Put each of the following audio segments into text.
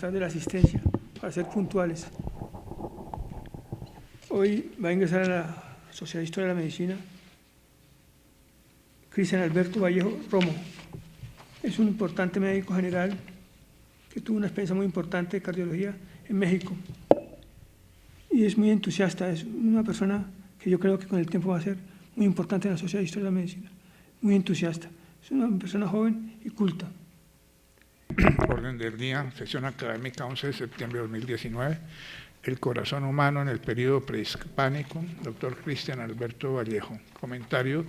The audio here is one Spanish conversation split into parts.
gustar de la asistencia, para ser puntuales. Hoy va a ingresar a la Sociedad de Historia de la Medicina Cristian Alberto Vallejo Romo. Es un importante médico general que tuvo una experiencia muy importante de cardiología en México y es muy entusiasta, es una persona que yo creo que con el tiempo va a ser muy importante en la Sociedad de Historia de la Medicina, muy entusiasta, es una persona joven y culta. Orden del día, sesión académica 11 de septiembre de 2019, el corazón humano en el periodo prehispánico, doctor Cristian Alberto Vallejo. Comentario,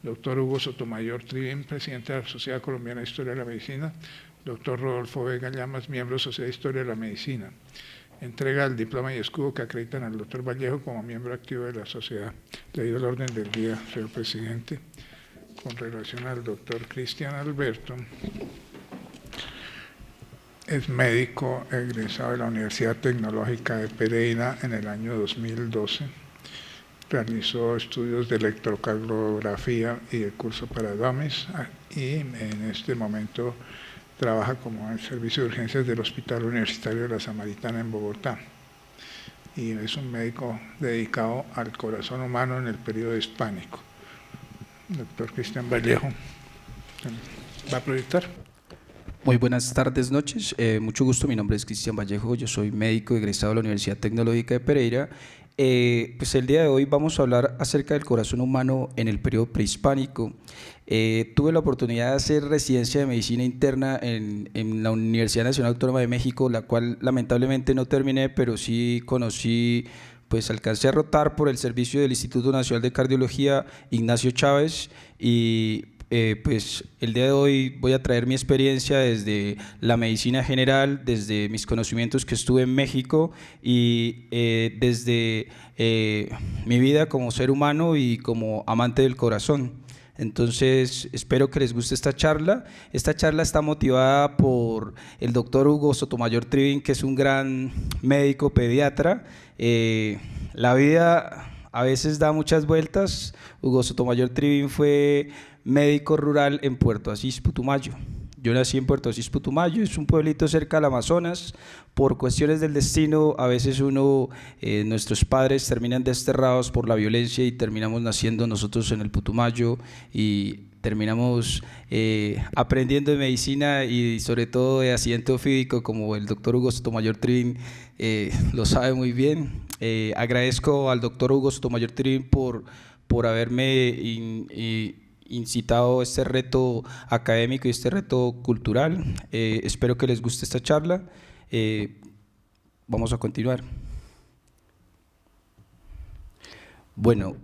doctor Hugo Sotomayor Trivín, presidente de la Sociedad Colombiana de Historia de la Medicina, doctor Rodolfo Vega Llamas, miembro de la Sociedad de Historia de la Medicina. Entrega el diploma y escudo que acreditan al doctor Vallejo como miembro activo de la sociedad. Leído el orden del día, señor presidente. Con relación al doctor Cristian Alberto, es médico egresado de la Universidad Tecnológica de Pereira en el año 2012. Realizó estudios de electrocardiografía y de curso para dummies y en este momento trabaja como en el servicio de urgencias del Hospital Universitario de la Samaritana en Bogotá. Y es un médico dedicado al corazón humano en el periodo hispánico. Doctor Cristian Vallejo, ¿va a proyectar? Muy buenas tardes, noches. Mucho gusto, mi nombre es Cristian Vallejo, yo soy médico egresado de la Universidad Tecnológica de Pereira. Pues el día de hoy vamos a hablar acerca del corazón humano en el periodo prehispánico. Tuve la oportunidad de hacer residencia de medicina interna en la Universidad Nacional Autónoma de México, la cual lamentablemente no terminé, pero sí conocí, pues alcancé a rotar por el servicio del Instituto Nacional de Cardiología Ignacio Chávez y pues el día de hoy voy a traer mi experiencia desde la medicina general, desde mis conocimientos que estuve en México y desde mi vida como ser humano y como amante del corazón. Entonces, espero que les guste esta charla. Esta charla está motivada por el doctor Hugo Sotomayor Trivín, que es un gran médico pediatra. La vida a veces da muchas vueltas. Hugo Sotomayor Trivín fue médico rural en Puerto Asís, Putumayo. Yo nací en Puerto Asís, Putumayo, es un pueblito cerca del Amazonas. Por cuestiones del destino, a veces nuestros padres terminan desterrados por la violencia y terminamos naciendo nosotros en el Putumayo y terminamos aprendiendo de medicina y sobre todo de accidente ofídico, como el doctor Hugo Sotomayor Trivín lo sabe muy bien. Agradezco al doctor Hugo Sotomayor Trivín por haberme incitado este reto académico y este reto cultural. Espero que les guste esta charla. Vamos a continuar. Bueno,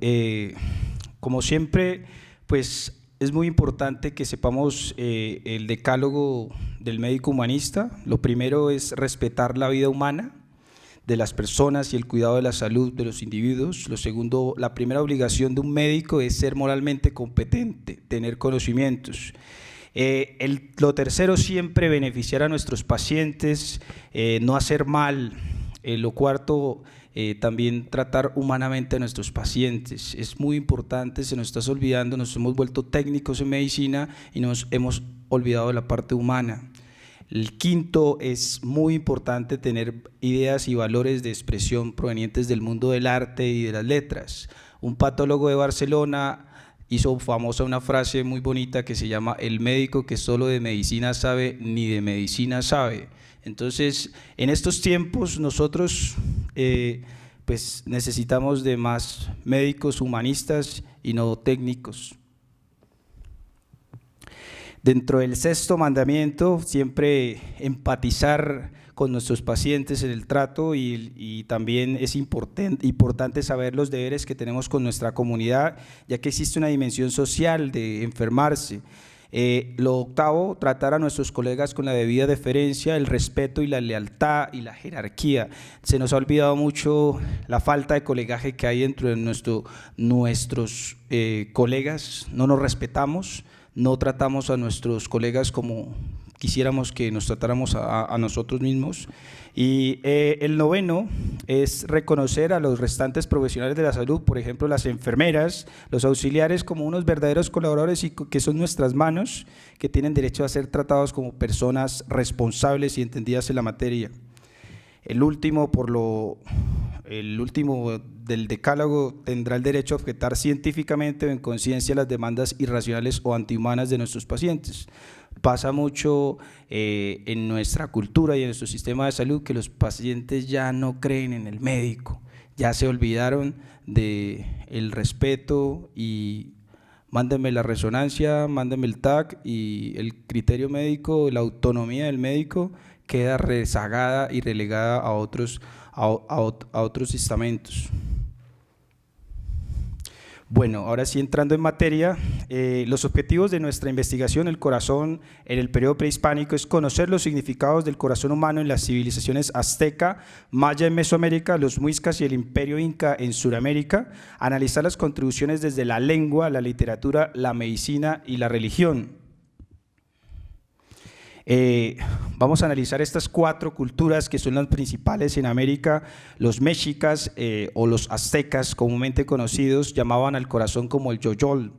como siempre, pues es muy importante que sepamos el decálogo del médico humanista. Lo primero es respetar la vida humana de las personas y el cuidado de la salud de los individuos. Lo segundo, la primera obligación de un médico es ser moralmente competente, tener conocimientos. Lo tercero, siempre beneficiar a nuestros pacientes, no hacer mal. Lo cuarto, también tratar humanamente a nuestros pacientes. Es muy importante, se nos está olvidando, nos hemos vuelto técnicos en medicina y nos hemos olvidado de la parte humana. El quinto, es muy importante tener ideas y valores de expresión provenientes del mundo del arte y de las letras. Un patólogo de Barcelona hizo famosa una frase muy bonita que se llama: el médico que solo de medicina sabe, ni de medicina sabe. Entonces, en estos tiempos nosotros pues necesitamos de más médicos humanistas y no técnicos. Dentro del sexto mandamiento, siempre empatizar con nuestros pacientes en el trato y también es importante saber los deberes que tenemos con nuestra comunidad, ya que existe una dimensión social de enfermarse. Lo octavo, tratar a nuestros colegas con la debida deferencia, el respeto y la lealtad y la jerarquía. Se nos ha olvidado mucho la falta de colegaje que hay dentro de nuestros colegas, no nos respetamos. No tratamos a nuestros colegas como quisiéramos que nos tratáramos a nosotros mismos. Y el noveno es reconocer a los restantes profesionales de la salud, por ejemplo, las enfermeras, los auxiliares, como unos verdaderos colaboradores y que son nuestras manos, que tienen derecho a ser tratados como personas responsables y entendidas en la materia. El último del decálogo tendrá el derecho a objetar científicamente o en conciencia las demandas irracionales o antihumanas de nuestros pacientes. Pasa mucho en nuestra cultura y en nuestro sistema de salud que los pacientes ya no creen en el médico, ya se olvidaron del respeto y mándenme la resonancia, mándenme el TAC, y el criterio médico, la autonomía del médico queda rezagada y relegada a otros estamentos. Bueno, ahora sí, entrando en materia, los objetivos de nuestra investigación, el corazón en el periodo prehispánico, es conocer los significados del corazón humano en las civilizaciones azteca, maya en Mesoamérica, los muiscas y el imperio inca en Suramérica, analizar las contribuciones desde la lengua, la literatura, la medicina y la religión. Vamos a analizar estas 4 culturas que son las principales en América. Los mexicas o los aztecas, comúnmente conocidos, llamaban al corazón como el yoyol,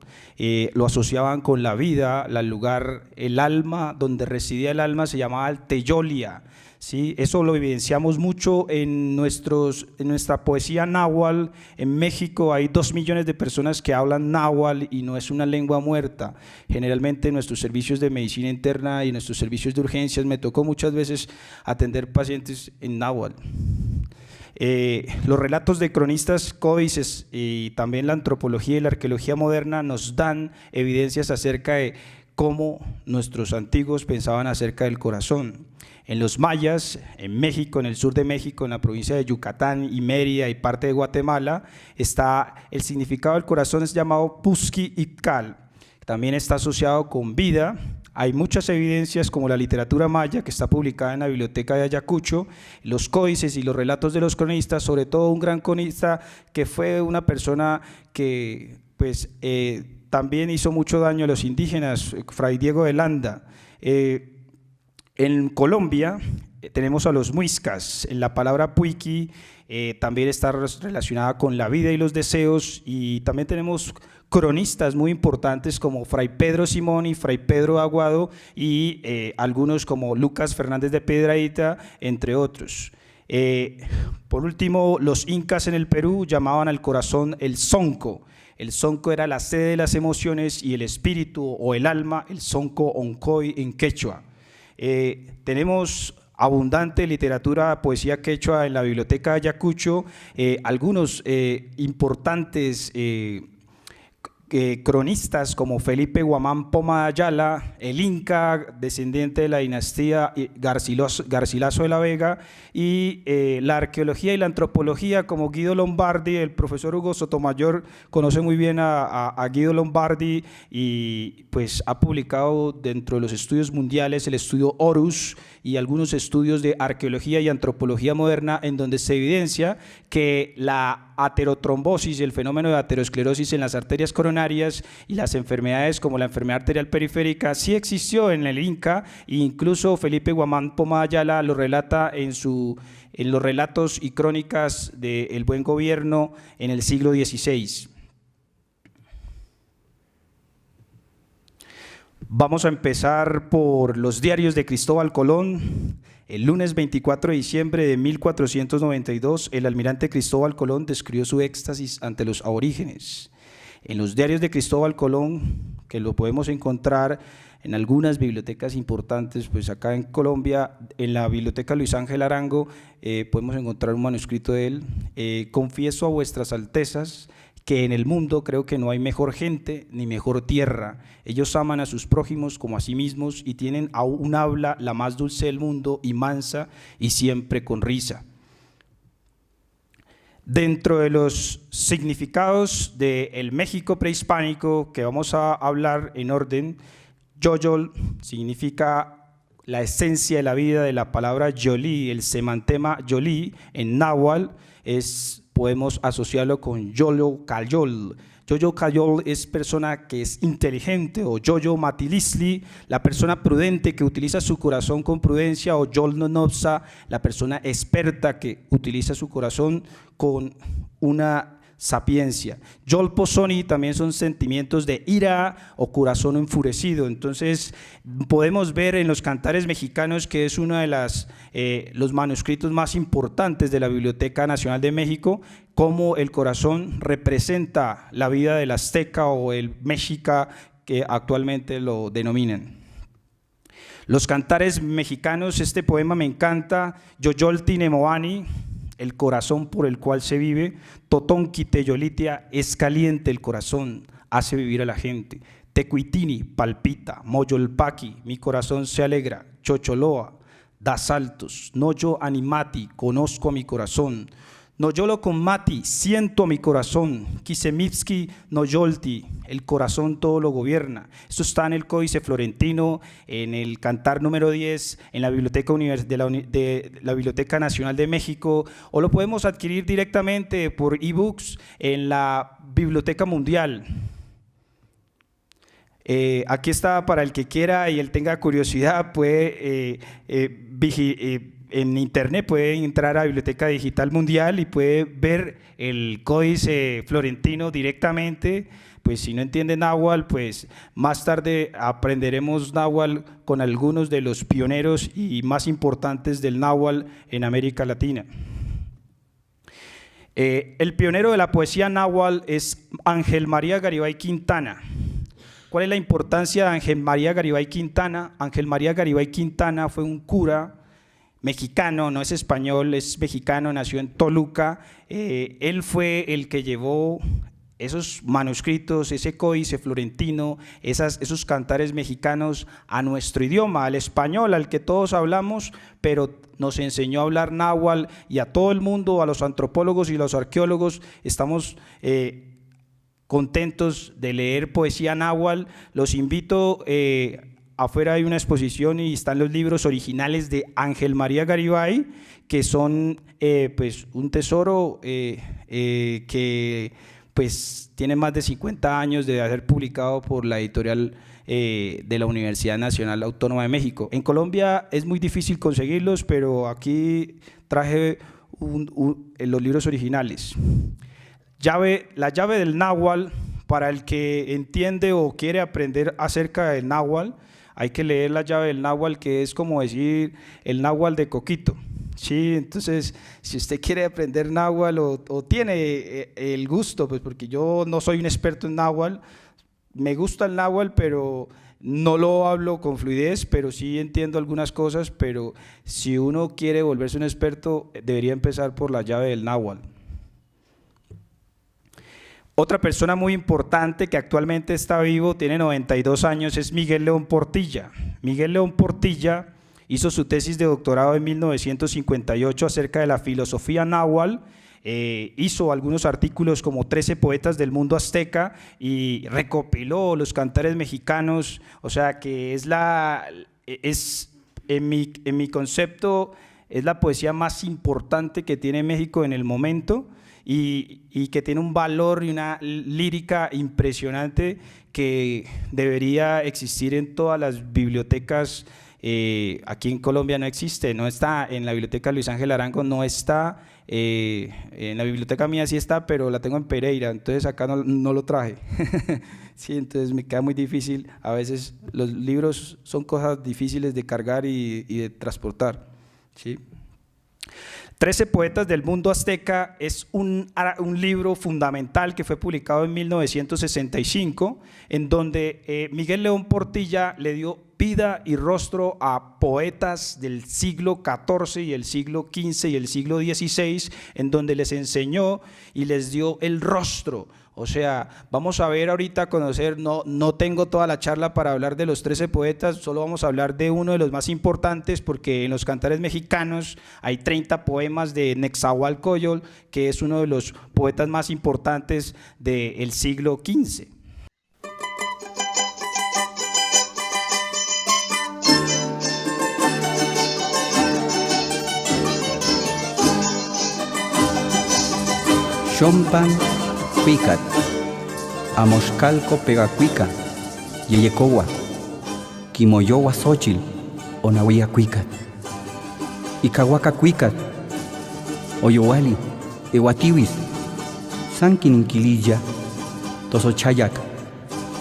lo asociaban con la vida, el lugar, el alma, donde residía el alma se llamaba el teyolia. ¿Sí? Eso lo evidenciamos mucho en nuestra poesía náhuatl. En México hay 2 millones de personas que hablan náhuatl y no es una lengua muerta. Generalmente en nuestros servicios de medicina interna y en nuestros servicios de urgencias me tocó muchas veces atender pacientes en náhuatl. Los relatos de cronistas, códices y también la antropología y la arqueología moderna nos dan evidencias acerca de cómo nuestros antiguos pensaban acerca del corazón. En los mayas, en México, en el sur de México, en la provincia de Yucatán y Mérida y parte de Guatemala, el significado del corazón es llamado Pusqui Itkal. También está asociado con vida. Hay muchas evidencias, como la literatura maya, que está publicada en la biblioteca de Ayacucho, los códices y los relatos de los cronistas, sobre todo un gran cronista que fue una persona que también hizo mucho daño a los indígenas, Fray Diego de Landa. En Colombia tenemos a los muiscas. La palabra puiqui también está relacionada con la vida y los deseos, y también tenemos cronistas muy importantes como Fray Pedro Simón y Fray Pedro Aguado, y algunos como Lucas Fernández de Piedrahíta, entre otros. Por último, los incas en el Perú llamaban al corazón el zonco. El zonco era la sede de las emociones y el espíritu o el alma, el zonco oncoy en quechua. Tenemos abundante literatura, poesía quechua en la biblioteca de Ayacucho, algunos importantes cronistas como Felipe Guamán Poma de Ayala, el Inca, descendiente de la dinastía Garcilaso de la Vega, y la arqueología y la antropología como Guido Lombardi. El profesor Hugo Sotomayor conoce muy bien a Guido Lombardi y pues ha publicado dentro de los estudios mundiales el estudio Horus y algunos estudios de arqueología y antropología moderna, en donde se evidencia que la aterotrombosis, el fenómeno de aterosclerosis en las arterias coronarias y las enfermedades como la enfermedad arterial periférica sí existió en el Inca, e incluso Felipe Guamán Poma de Ayala lo relata en los relatos y crónicas del Buen Gobierno en el siglo XVI. Vamos a empezar por los diarios de Cristóbal Colón. El lunes 24 de diciembre de 1492, el almirante Cristóbal Colón describió su éxtasis ante los aborígenes. En los diarios de Cristóbal Colón, que lo podemos encontrar en algunas bibliotecas importantes, pues acá en Colombia, en la biblioteca Luis Ángel Arango, podemos encontrar un manuscrito de él. Confieso a vuestras altezas que en el mundo creo que no hay mejor gente ni mejor tierra. Ellos aman a sus prójimos como a sí mismos y tienen a un habla la más dulce del mundo y mansa y siempre con risa. Dentro de los significados del México prehispánico que vamos a hablar en orden, yoyol significa la esencia de la vida. De la palabra yolí, el semantema yolí en náhuatl podemos asociarlo con yolo cayol. Yoyo Cayol es persona que es inteligente, o Yoyo Matilisli, la persona prudente que utiliza su corazón con prudencia, o Yol Nonopsa, la persona experta que utiliza su corazón con una sapiencia. Yol Posoni también son sentimientos de ira o corazón enfurecido. Entonces podemos ver en los cantares mexicanos, que es uno de los manuscritos más importantes de la Biblioteca Nacional de México, cómo el corazón representa la vida del azteca o el mexica, que actualmente lo denominan. Los cantares mexicanos, este poema me encanta. Yoyolti Nemoani, el corazón por el cual se vive. Totonqui Teyolitia, es caliente el corazón, hace vivir a la gente. Tecuitini, palpita. Moyolpaqui, mi corazón se alegra. Chocholoa, da saltos. Noyo animati, conozco a mi corazón. Noyolo con mati, siento mi corazón. Kisemipski noyolti, el corazón todo lo gobierna. Esto está en el Códice Florentino, en el cantar número 10, en la Biblioteca de la Biblioteca Nacional de México, o lo podemos adquirir directamente por ebooks en la Biblioteca Mundial. Aquí está para el que quiera y él tenga curiosidad, puede en internet puede entrar a Biblioteca Digital Mundial y puede ver el Códice Florentino directamente. Pues si no entiende náhuatl, pues más tarde aprenderemos náhuatl con algunos de los pioneros y más importantes del náhuatl en América Latina. El pionero de la poesía náhuatl es Ángel María Garibay Quintana. ¿Cuál es la importancia de Ángel María Garibay Quintana? Ángel María Garibay Quintana fue un cura mexicano, no es español, es mexicano, nació en Toluca. Él fue el que llevó esos manuscritos, ese códice florentino, esos cantares mexicanos a nuestro idioma, al español, al que todos hablamos, pero nos enseñó a hablar náhuatl, y a todo el mundo, a los antropólogos y los arqueólogos, estamos contentos de leer poesía náhuatl. Los invito, afuera hay una exposición y están los libros originales de Ángel María Garibay, que son pues un tesoro que pues tiene más de 50 años de haber publicado por la editorial de la Universidad Nacional Autónoma de México. En Colombia es muy difícil conseguirlos, pero aquí traje los libros originales. La llave del náhuatl, para el que entiende o quiere aprender acerca del náhuatl, hay que leer la llave del náhuatl, que es como decir el náhuatl de Coquito. Sí, entonces, si usted quiere aprender náhuatl o tiene el gusto, pues porque yo no soy un experto en náhuatl, me gusta el náhuatl, pero no lo hablo con fluidez, pero sí entiendo algunas cosas. Pero si uno quiere volverse un experto, debería empezar por la llave del náhuatl. Otra persona muy importante que actualmente está vivo, tiene 92 años, es Miguel León Portilla. Miguel León Portilla hizo su tesis de doctorado en 1958 acerca de la filosofía náhuatl. Hizo algunos artículos como 13 poetas del mundo azteca y recopiló los cantares mexicanos. O sea que en mi concepto es la poesía más importante que tiene México en el momento, y que tiene un valor y una lírica impresionante que debería existir en todas las bibliotecas. Aquí en Colombia no existe, no está en la biblioteca Luis Ángel Arango, no está, en la biblioteca mía sí está, pero la tengo en Pereira, entonces acá no lo traje. Sí, entonces me queda muy difícil. A veces los libros son cosas difíciles de cargar y de transportar, ¿sí? 13 poetas del mundo azteca es un libro fundamental que fue publicado en 1965, en donde Miguel León Portilla le dio vida y rostro a poetas del siglo XIV y el siglo XV y el siglo XVI, en donde les enseñó y les dio el rostro. O sea, vamos a ver ahorita, conocer, no tengo toda la charla para hablar de los 13 poetas, solo vamos a hablar de uno de los más importantes, porque en los cantares mexicanos hay 30 poemas de Netzahualcóyotl, que es uno de los poetas más importantes del siglo XV. Xompan Picat. Amoscalco pegacuica, yeyecowa, quimoyowa xochil, onahuia cuicat. Icahuaca cuicat, oyowali, ewatiwis, sankin inquililla, tosochayac,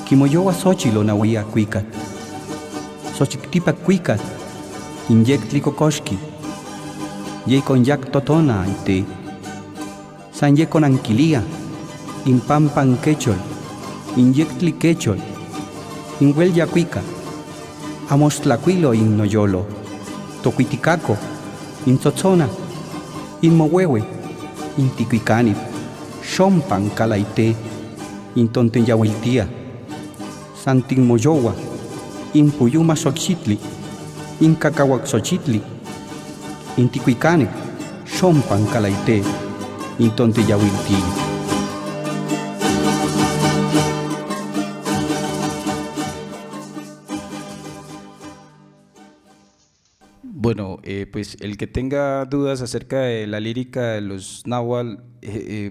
quimoyowa xochil onahuia cuicat. Xochictipa cuicat, inyectli cocoxqui, yecon yac totona ite, san yecon anquilia, impampan quechol, inyectli quechol, inhuel yacuica, amostlacuilo innoyolo, tocuiticaco, intzotzona, inmohuehue, inticuicanip, xompan calaite, intonteyahuiltia, santinmoyowa, impuyuma xochitli, incacahuaxochitli, inticuicanip, xompan calaite, intonteyahuiltia. Bueno, pues el que tenga dudas acerca de la lírica de los náhuatl,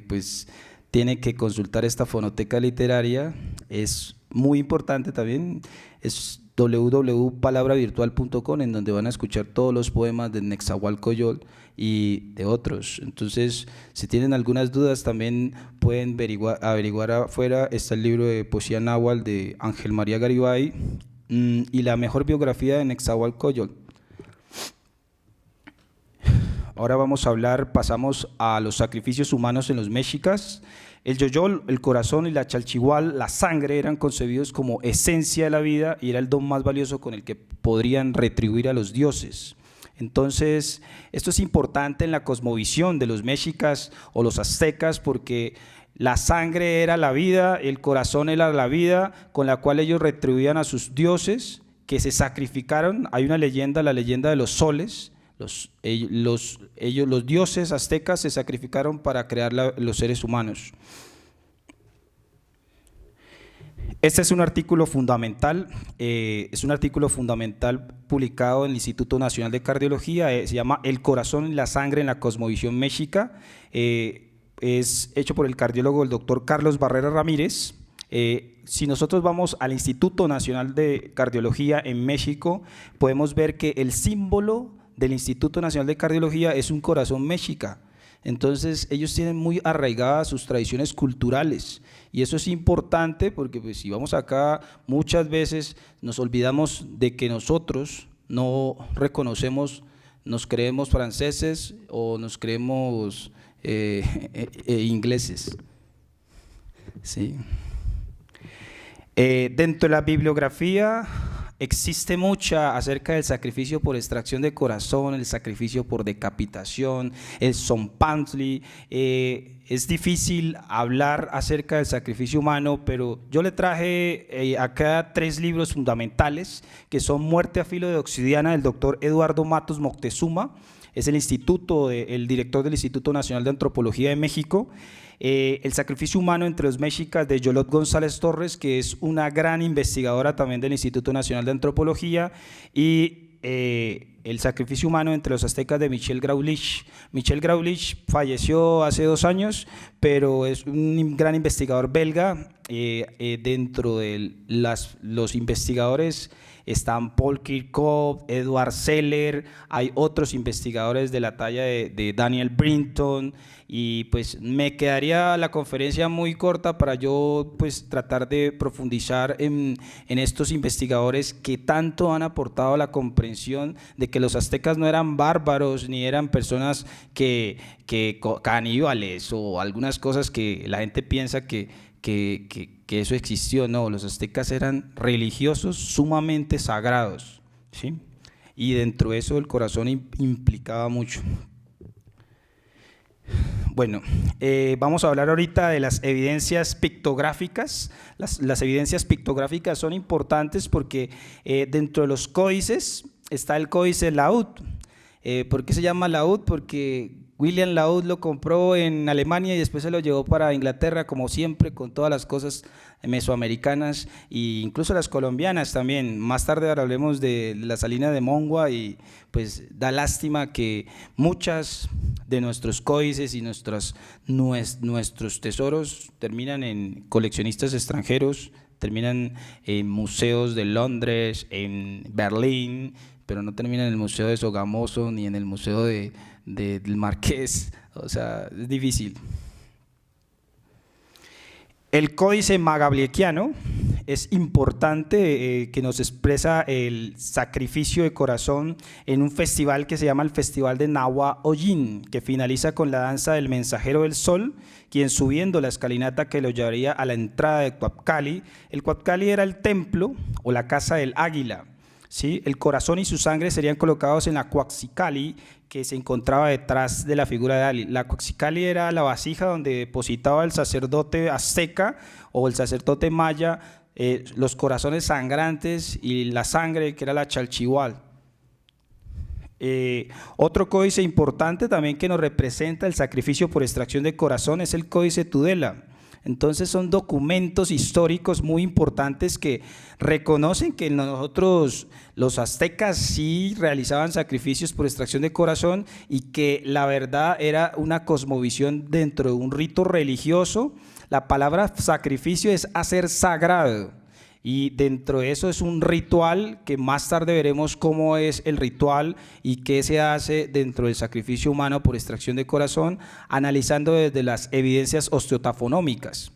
pues tiene que consultar esta fonoteca literaria. Es muy importante también, es www.palabravirtual.com, en donde van a escuchar todos los poemas de Nezahualcóyotl y de otros. Entonces, si tienen algunas dudas, también pueden averiguar afuera. Está el libro de poesía náhuatl de Ángel María Garibay y la mejor biografía de Nezahualcóyotl. Ahora pasamos a los sacrificios humanos en los mexicas. El yoyol, el corazón y la chalchihual, la sangre, eran concebidos como esencia de la vida y era el don más valioso con el que podrían retribuir a los dioses. Entonces, esto es importante en la cosmovisión de los mexicas o los aztecas, porque la sangre era la vida, el corazón era la vida con la cual ellos retribuían a sus dioses que se sacrificaron. Hay una leyenda, la leyenda de los soles. Los dioses aztecas se sacrificaron para crear los seres humanos. Este es un artículo fundamental, publicado en el Instituto Nacional de Cardiología, se llama El corazón y la sangre en la cosmovisión mexica, es hecho por el cardiólogo el doctor Carlos Barrera Ramírez. Si nosotros vamos al Instituto Nacional de Cardiología en México, podemos ver que el símbolo del Instituto Nacional de Cardiología es un corazón mexica. Entonces ellos tienen muy arraigadas sus tradiciones culturales y eso es importante porque pues, si vamos acá muchas veces nos olvidamos de que nosotros no reconocemos, nos creemos franceses o nos creemos ingleses. Sí. Dentro de la bibliografía existe mucha acerca del sacrificio por extracción de corazón, el sacrificio por decapitación, el zompantli. Es difícil hablar acerca del sacrificio humano, pero yo le traje acá 3 libros fundamentales que son Muerte a filo de obsidiana del doctor Eduardo Matos Moctezuma, es el director del Instituto Nacional de Antropología de México. El sacrificio humano entre los mexicas de Yolot González Torres, que es una gran investigadora también del Instituto Nacional de Antropología, y el sacrificio humano entre los aztecas de Michel Graulich. Michel Graulich falleció hace 2 años, pero es un gran investigador belga. Dentro de los investigadores están Paul Kirchhoff, Edward Seller, hay otros investigadores de la talla de Daniel Brinton, y pues me quedaría la conferencia muy corta para yo pues tratar de profundizar en estos investigadores que tanto han aportado a la comprensión de que los aztecas no eran bárbaros ni eran personas que caníbales o algunas cosas que la gente piensa que eso existió. No, los aztecas eran religiosos sumamente sagrados, ¿sí? Y dentro de eso el corazón implicaba mucho. Bueno, vamos a hablar ahorita de las evidencias pictográficas. Las evidencias pictográficas son importantes porque dentro de los códices está el códice laúd. ¿Por qué se llama laúd? Porque William Laud lo compró en Alemania y después se lo llevó para Inglaterra, como siempre, con todas las cosas mesoamericanas e incluso las colombianas también. Más tarde ahora hablemos de la salina de Mongua y pues da lástima que muchas de nuestros códices y nuestros tesoros terminan en coleccionistas extranjeros, terminan en museos de Londres, en Berlín, pero no terminan en el Museo de Sogamoso ni en el Museo del Marqués, o sea, es difícil. El códice magabliequiano es importante, que nos expresa el sacrificio de corazón en un festival que se llama el Festival de Nahua Ollin, que finaliza con la danza del mensajero del sol, quien subiendo la escalinata que lo llevaría a la entrada de Cuapcali. El Cuapcali era el templo o la casa del águila, ¿sí? El corazón y su sangre serían colocados en la Cuaxicali, que se encontraba detrás de la figura de Ali. La Cuaxicali era la vasija donde depositaba el sacerdote azteca o el sacerdote maya los corazones sangrantes y la sangre, que era la chalchihual. Otro códice importante también que nos representa el sacrificio por extracción de corazón es el Códice Tudela. Entonces son documentos históricos muy importantes que reconocen que nosotros, los aztecas, sí realizaban sacrificios por extracción de corazón y que la verdad era una cosmovisión dentro de un rito religioso. La palabra sacrificio es hacer sagrado y dentro de eso es un ritual que más tarde veremos cómo es el ritual y qué se hace dentro del sacrificio humano por extracción de corazón, analizando desde las evidencias osteotafonómicas.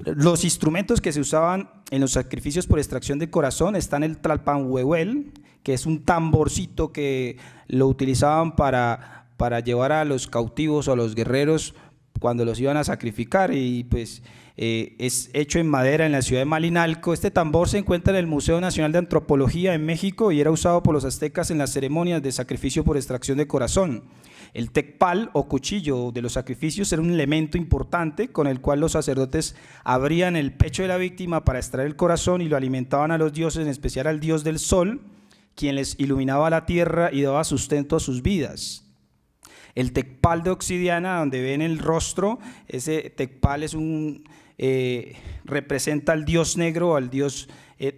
Los instrumentos que se usaban en los sacrificios por extracción de corazón están el tlalpanhuehuel, que es un tamborcito que lo utilizaban para llevar a los cautivos o a los guerreros cuando los iban a sacrificar, y pues es hecho en madera en la ciudad de Malinalco. Este tambor se encuentra en el Museo Nacional de Antropología en México y era usado por los aztecas en las ceremonias de sacrificio por extracción de corazón. El tecpal o cuchillo de los sacrificios era un elemento importante con el cual los sacerdotes abrían el pecho de la víctima para extraer el corazón y lo alimentaban a los dioses, en especial al dios del sol, quien les iluminaba la tierra y daba sustento a sus vidas. El tecpal de obsidiana, donde ven el rostro, ese tecpal es representa al dios negro, al dios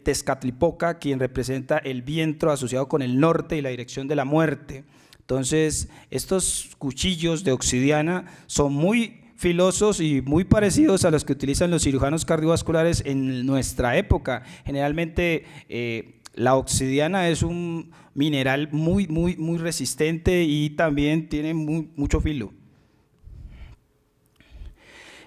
Tezcatlipoca, quien representa el viento asociado con el norte y la dirección de la muerte. Entonces, estos cuchillos de obsidiana son muy filosos y muy parecidos a los que utilizan los cirujanos cardiovasculares en nuestra época. Generalmente, la obsidiana es un mineral muy resistente y también tiene mucho filo.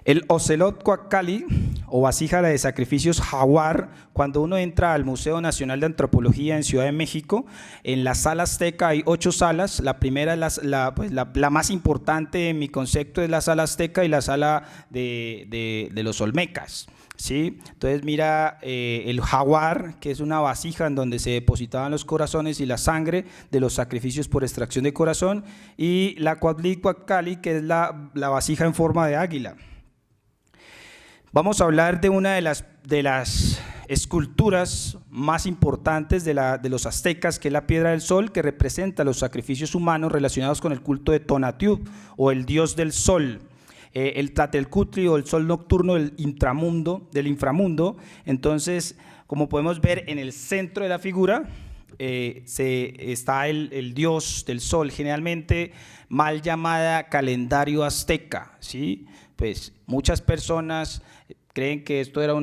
El ocelot Cuapcali o vasija de sacrificios jaguar, cuando uno entra al Museo Nacional de Antropología en Ciudad de México, en la sala azteca hay 8 salas. La primera es la más importante en mi concepto, es la sala azteca y la sala de los olmecas, ¿sí? Entonces mira el jaguar, que es una vasija en donde se depositaban los corazones y la sangre de los sacrificios por extracción de corazón, y la Cuapcali, que es la vasija en forma de águila. Vamos a hablar de una de las esculturas más importantes de los aztecas, que es la Piedra del Sol, que representa los sacrificios humanos relacionados con el culto de Tonatiuh o el dios del sol. El Tlatelcuhtli o el sol nocturno del inframundo. Entonces, como podemos ver en el centro de la figura, está el dios del sol, generalmente mal llamada calendario azteca, ¿sí? Pues muchas personas creen que esto era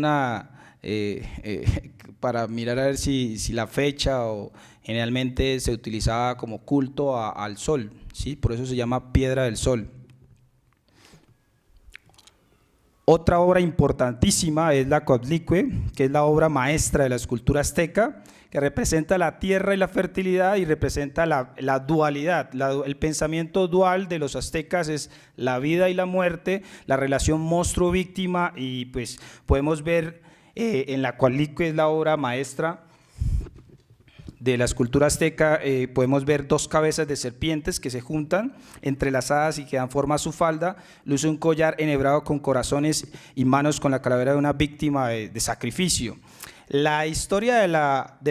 para mirar a ver si la fecha, o generalmente se utilizaba como culto al sol, ¿sí? Por eso se llama Piedra del Sol. Otra obra importantísima es la Coatlicue, que es la obra maestra de la escultura azteca, que representa la tierra y la fertilidad y representa la dualidad. El pensamiento dual de los aztecas es la vida y la muerte, la relación monstruo-víctima, y pues podemos ver en la Coatlicue, es la obra maestra de la escultura azteca, podemos ver 2 cabezas de serpientes que se juntan, entrelazadas y que dan forma a su falda. Luce un collar enhebrado con corazones y manos con la calavera de una víctima de sacrificio. La historia de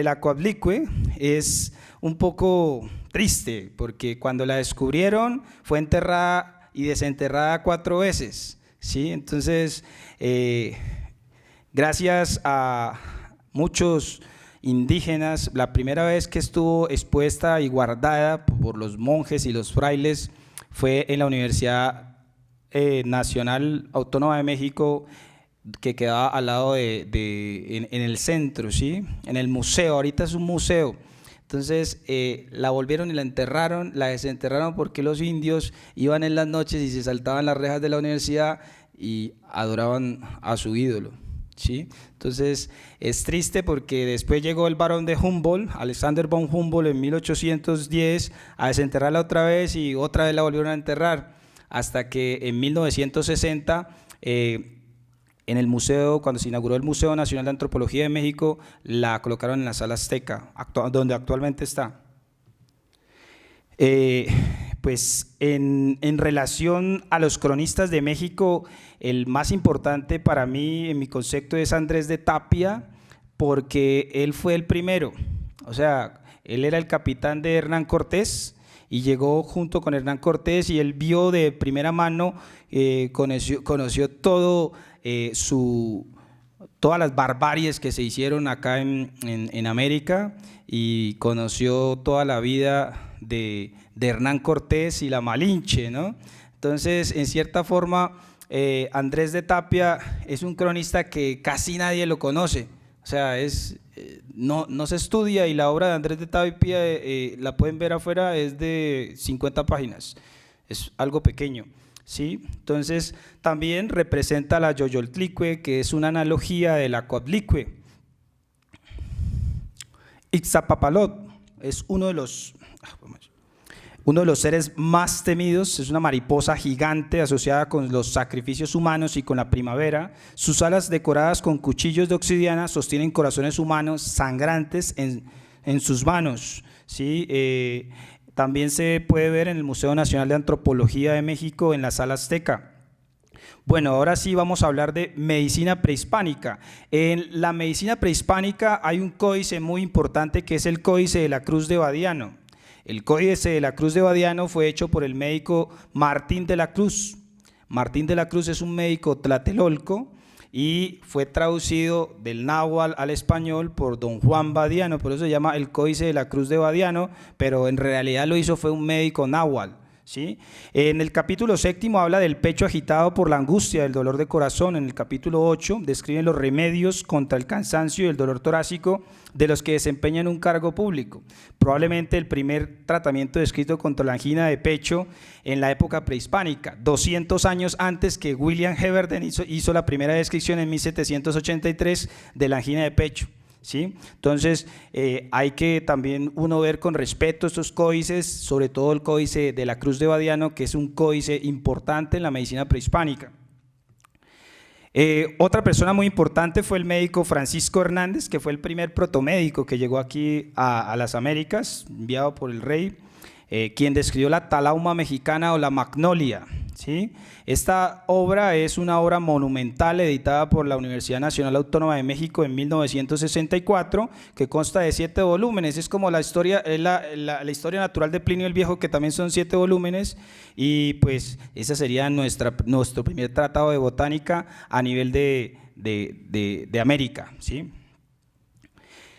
la Coatlicue es un poco triste, porque cuando la descubrieron fue enterrada y desenterrada 4 veces, ¿sí? Entonces, gracias a muchos indígenas, la primera vez que estuvo expuesta y guardada por los monjes y los frailes fue en la Universidad Nacional Autónoma de México, que quedaba al lado en el centro, ¿sí? En el museo, ahorita es un museo. Entonces la volvieron y la enterraron, la desenterraron porque los indios iban en las noches y se saltaban las rejas de la universidad y adoraban a su ídolo, ¿sí? Entonces es triste porque después llegó el barón de Humboldt, Alexander von Humboldt, en 1810 a desenterrarla otra vez y otra vez la volvieron a enterrar, hasta que en 1960 en el museo, cuando se inauguró el Museo Nacional de Antropología de México, la colocaron en la Sala Azteca, donde actualmente está. Pues en relación a los cronistas de México, el más importante para mí, en mi concepto, es Andrés de Tapia, porque él fue el primero. O sea, él era el capitán de Hernán Cortés y llegó junto con Hernán Cortés y él vio de primera mano, conoció todo, todas las barbaries que se hicieron acá en América, y conoció toda la vida de Hernán Cortés y la Malinche, ¿no? Entonces, en cierta forma, Andrés de Tapia es un cronista que casi nadie lo conoce, o sea, no se estudia, y la obra de Andrés de Tapia, la pueden ver afuera, es de 50 páginas, es algo pequeño, ¿sí? Entonces, también representa la Yoyoltlicue, que es una analogía de la Coatlicue. Ixtapapalot es uno de los seres más temidos, es una mariposa gigante asociada con los sacrificios humanos y con la primavera. Sus alas, decoradas con cuchillos de obsidiana, sostienen corazones humanos sangrantes en sus manos, ¿sí? También se puede ver en el Museo Nacional de Antropología de México, en la Sala Azteca. Bueno, ahora sí vamos a hablar de medicina prehispánica. En la medicina prehispánica hay un códice muy importante, que es el Códice de la Cruz de Badiano. El Códice de la Cruz de Badiano fue hecho por el médico Martín de la Cruz. Martín de la Cruz es un médico tlatelolco y fue traducido del náhuatl al español por don Juan Badiano, por eso se llama el Códice de la Cruz de Badiano, pero en realidad lo hizo fue un médico náhuatl, ¿sí? En el capítulo 7 habla del pecho agitado por la angustia, del dolor de corazón. En el capítulo 8 describe los remedios contra el cansancio y el dolor torácico de los que desempeñan un cargo público. Probablemente el primer tratamiento descrito contra la angina de pecho en la época prehispánica, 200 años antes que William Heberden hizo la primera descripción en 1783 de la angina de pecho, ¿sí? Entonces, hay que también uno ver con respeto estos códices, sobre todo el Códice de la Cruz de Badiano, que es un códice importante en la medicina prehispánica. Otra persona muy importante fue el médico Francisco Hernández, que fue el primer protomédico que llegó aquí a las Américas, enviado por el rey, quien describió la talauma mexicana o la magnolia, ¿sí? Esta obra es una obra monumental editada por la Universidad Nacional Autónoma de México en 1964, que consta de 7 volúmenes. Es como la historia natural de Plinio el Viejo, que también son 7 volúmenes, y pues ese sería nuestro primer tratado de botánica a nivel de América, ¿sí?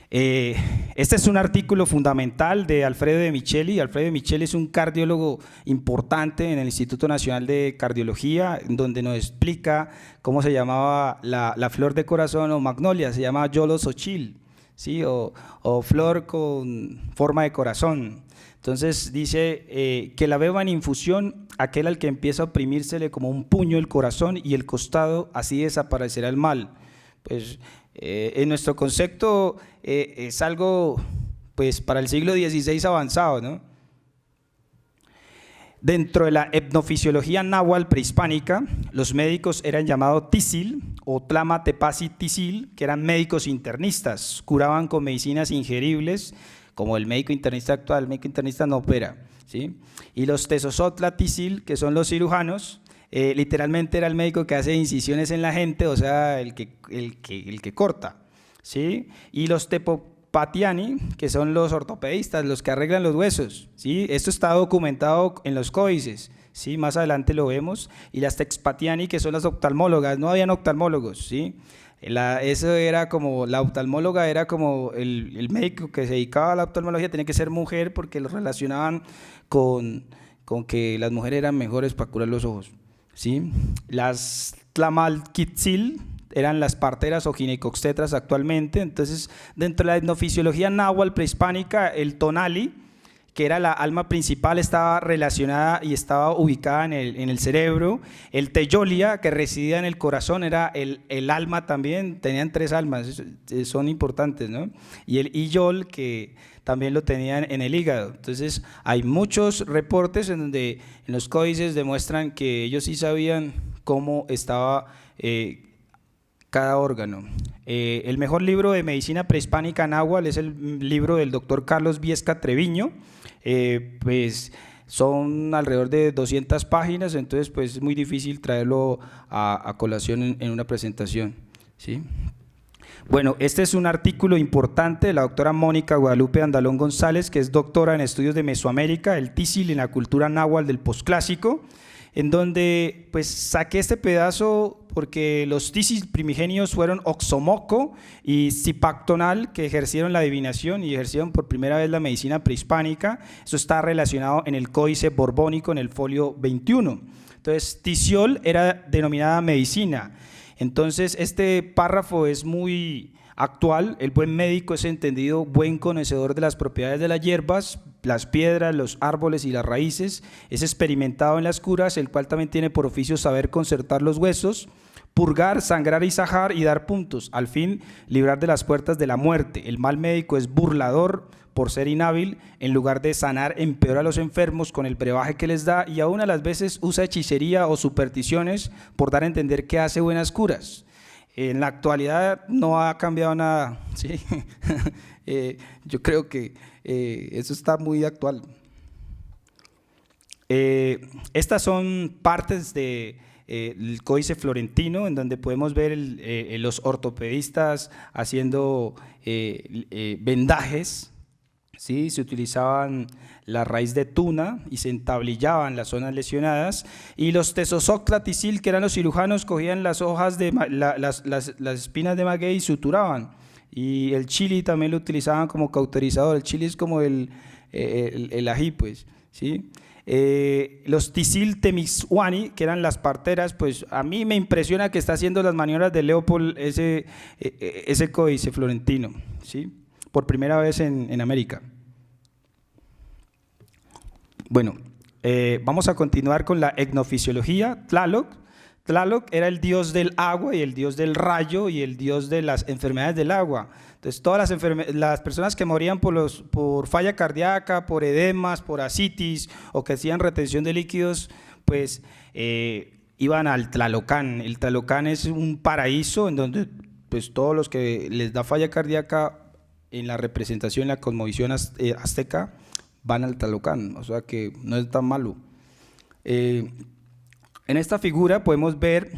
Este es un artículo fundamental de Alfredo de Micheli. Alfredo de Micheli es un cardiólogo importante en el Instituto Nacional de Cardiología, donde nos explica cómo se llamaba la flor de corazón o magnolia, se llama Yolosochil, ¿sí? o flor con forma de corazón. Entonces dice que la beba en infusión aquel al que empieza a oprimírsele como un puño el corazón y el costado, así desaparecerá el mal. Pues en nuestro concepto es algo pues para el siglo XVI avanzado, ¿no? Dentro de la etnofisiología náhuatl prehispánica, los médicos eran llamados tisil o tlamatepasi tisil, que eran médicos internistas, curaban con medicinas ingeribles, como el médico internista actual. El médico internista no opera, ¿sí? Y los tesosotla tisil, que son los cirujanos, literalmente era el médico que hace incisiones en la gente, o sea, el que corta, ¿sí? Y los expatiani, que son los ortopedistas, los que arreglan los huesos, ¿sí? Esto está documentado en los códices, ¿sí? Más adelante lo vemos. Y las expatiani, que son las oftalmólogas, no habían oftalmólogos, ¿sí? Eso era como, la oftalmóloga era como el médico que se dedicaba a la oftalmología, tenía que ser mujer porque lo relacionaban con que las mujeres eran mejores para curar los ojos, ¿sí? Las tlamalquitzil eran las parteras o ginecobstetras actualmente. Entonces, dentro de la etnofisiología náhuatl prehispánica, el tonali, que era la alma principal, estaba relacionada y estaba ubicada en el cerebro. El teyolia, que residía en el corazón, era el alma también, tenían 3 almas, son importantes, ¿no? Y el iyol, que también lo tenían en el hígado. Entonces, hay muchos reportes en donde en los códices demuestran que ellos sí sabían cómo estaba cada órgano. El mejor libro de medicina prehispánica náhuatl es el libro del doctor Carlos Viesca Treviño. Pues son alrededor de 200 páginas, entonces pues es muy difícil traerlo a colación en una presentación, ¿sí? Bueno, este es un artículo importante de la doctora Mónica Guadalupe Andalón González, que es doctora en estudios de Mesoamérica, el tísil en la cultura náhuatl del posclásico, en donde pues saqué este pedazo porque los tisis primigenios fueron Oxomoco y Zipactonal, que ejercieron la adivinación y ejercieron por primera vez la medicina prehispánica. Eso está relacionado en el Códice Borbónico en el folio 21. Entonces, Tisiol era denominada medicina. Entonces, este párrafo es muy actual. El buen médico es entendido buen conocedor de las propiedades de las hierbas, las piedras, los árboles y las raíces. Es experimentado en las curas, el cual también tiene por oficio saber concertar los huesos, purgar, sangrar y sajar y dar puntos, al fin librar de las puertas de la muerte. El mal médico es burlador por ser inhábil, en lugar de sanar empeora a los enfermos con el brebaje que les da, y aún a las veces usa hechicería o supersticiones por dar a entender que hace buenas curas. En la actualidad no ha cambiado nada, ¿sí? Yo creo que eso está muy actual. Estas son partes del Códice Florentino, en donde podemos ver los ortopedistas haciendo vendajes, ¿sí? Se utilizaban la raíz de tuna y se entablillaban las zonas lesionadas, y los tesosoclatisil, que eran los cirujanos, cogían las hojas de las espinas de maguey y suturaban. Y el chili también lo utilizaban como cauterizador. El chili es como el ají, pues, ¿sí? Los tisil temixuani, que eran las parteras, pues a mí me impresiona que está haciendo las maniobras de Leopold ese códice florentino, ¿sí? Por primera vez en América. Bueno, vamos a continuar con la etnofisiología. Tlaloc era el dios del agua y el dios del rayo y el dios de las enfermedades del agua. Entonces, todas las personas que morían por falla cardíaca, por edemas, por ascitis o que hacían retención de líquidos, pues iban al Tlalocán. El Tlalocán es un paraíso en donde pues, todos los que les da falla cardíaca en la representación, en la cosmovisión azteca, van al Tlalocán, o sea que no es tan malo. En esta figura podemos ver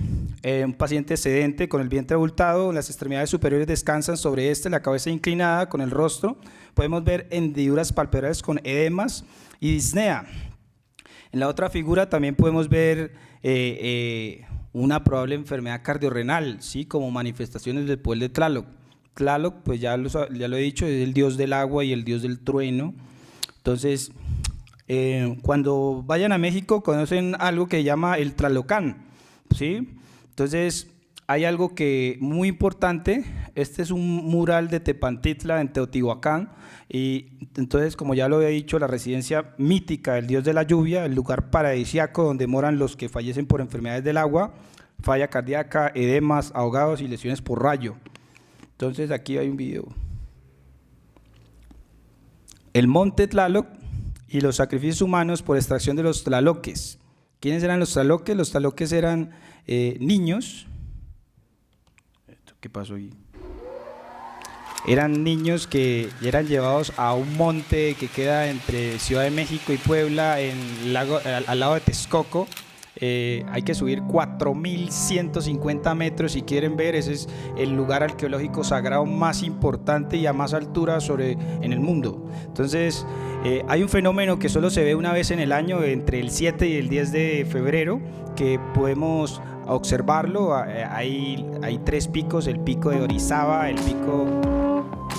un paciente sedente con el vientre abultado, las extremidades superiores descansan sobre la cabeza inclinada con el rostro. Podemos ver hendiduras palpebrales con edemas y disnea. En la otra figura también podemos ver una probable enfermedad cardiorrenal, ¿sí? Como manifestaciones del poder de Tlaloc. Tlaloc, pues ya lo he dicho, es el dios del agua y el dios del trueno. Entonces, cuando vayan a México conocen algo que se llama el Tlalocán, ¿sí? Entonces hay algo que muy importante. Este es un mural de Tepantitla en Teotihuacán, y entonces, como ya lo había dicho, la residencia mítica del dios de la lluvia, el lugar paradisíaco donde moran los que fallecen por enfermedades del agua, falla cardíaca, edemas, ahogados y lesiones por rayo. Entonces aquí hay un video. El monte Tlaloc y los sacrificios humanos por extracción de los tlaloques. ¿Quiénes eran los tlaloques? Los tlaloques eran niños. ¿Qué pasó ahí? Eran niños que eran llevados a un monte que queda entre Ciudad de México y Puebla, al lado de Texcoco. hay que subir 4.150 metros si quieren ver. Ese es el lugar arqueológico sagrado más importante y a más altura en el mundo. Entonces, hay un fenómeno que solo se ve una vez en el año, entre el 7 y el 10 de febrero, que podemos observarlo. Hay 3 picos: el pico de Orizaba, el pico...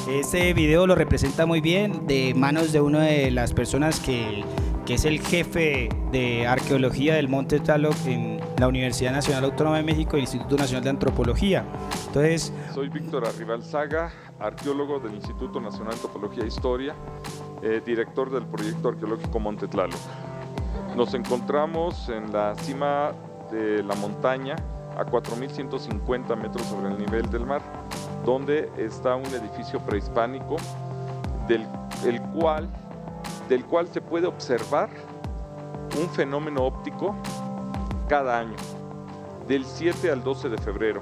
Este video lo representa muy bien, de manos de una de las personas que es el jefe de arqueología del Monte Tlaloc en la Universidad Nacional Autónoma de México y el Instituto Nacional de Antropología. Entonces, soy Víctor Arribalzaga, arqueólogo del Instituto Nacional de Antropología e Historia, director del proyecto arqueológico Monte Tlaloc. Nos encontramos en la cima de la montaña, a 4.150 metros sobre el nivel del mar, donde está un edificio prehispánico del cual se puede observar un fenómeno óptico cada año, del 7 al 12 de febrero,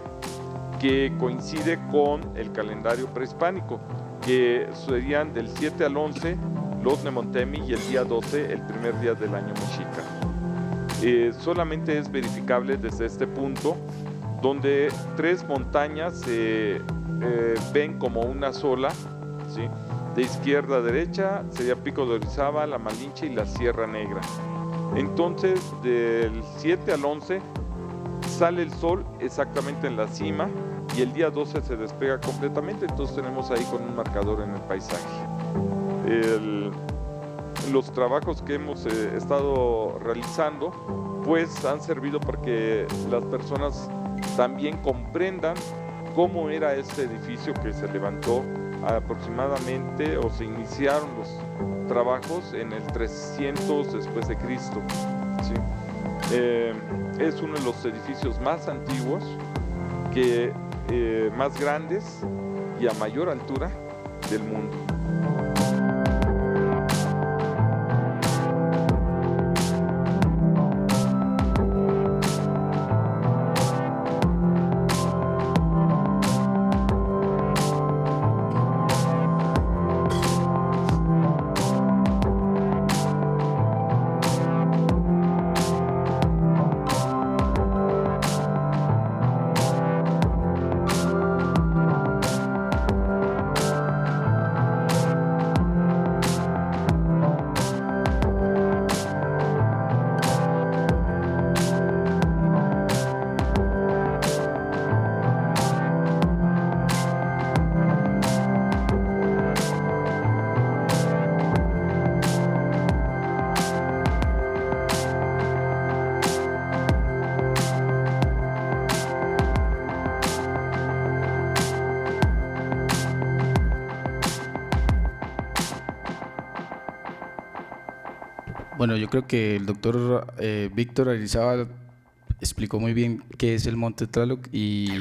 que coincide con el calendario prehispánico, que serían del 7 al 11 los Nemontemi y el día 12 el primer día del año mexica. Solamente es verificable desde este punto, donde 3 montañas se ven como una sola, ¿sí? De izquierda a derecha sería Pico de Orizaba, la Malinche y la Sierra Negra. Entonces, del 7 al 11 sale el sol exactamente en la cima y el día 12 se despega completamente. Entonces tenemos ahí con un marcador en el paisaje. Los trabajos que hemos estado realizando pues han servido para que las personas también comprendan cómo era este edificio que se levantó aproximadamente, o se iniciaron los trabajos en el 300 después de Cristo, ¿sí? Es uno de los edificios más antiguos, más grandes y a mayor altura del mundo. Bueno, yo creo que el doctor Víctor Arribalzaga explicó muy bien qué es el Monte Tlaloc y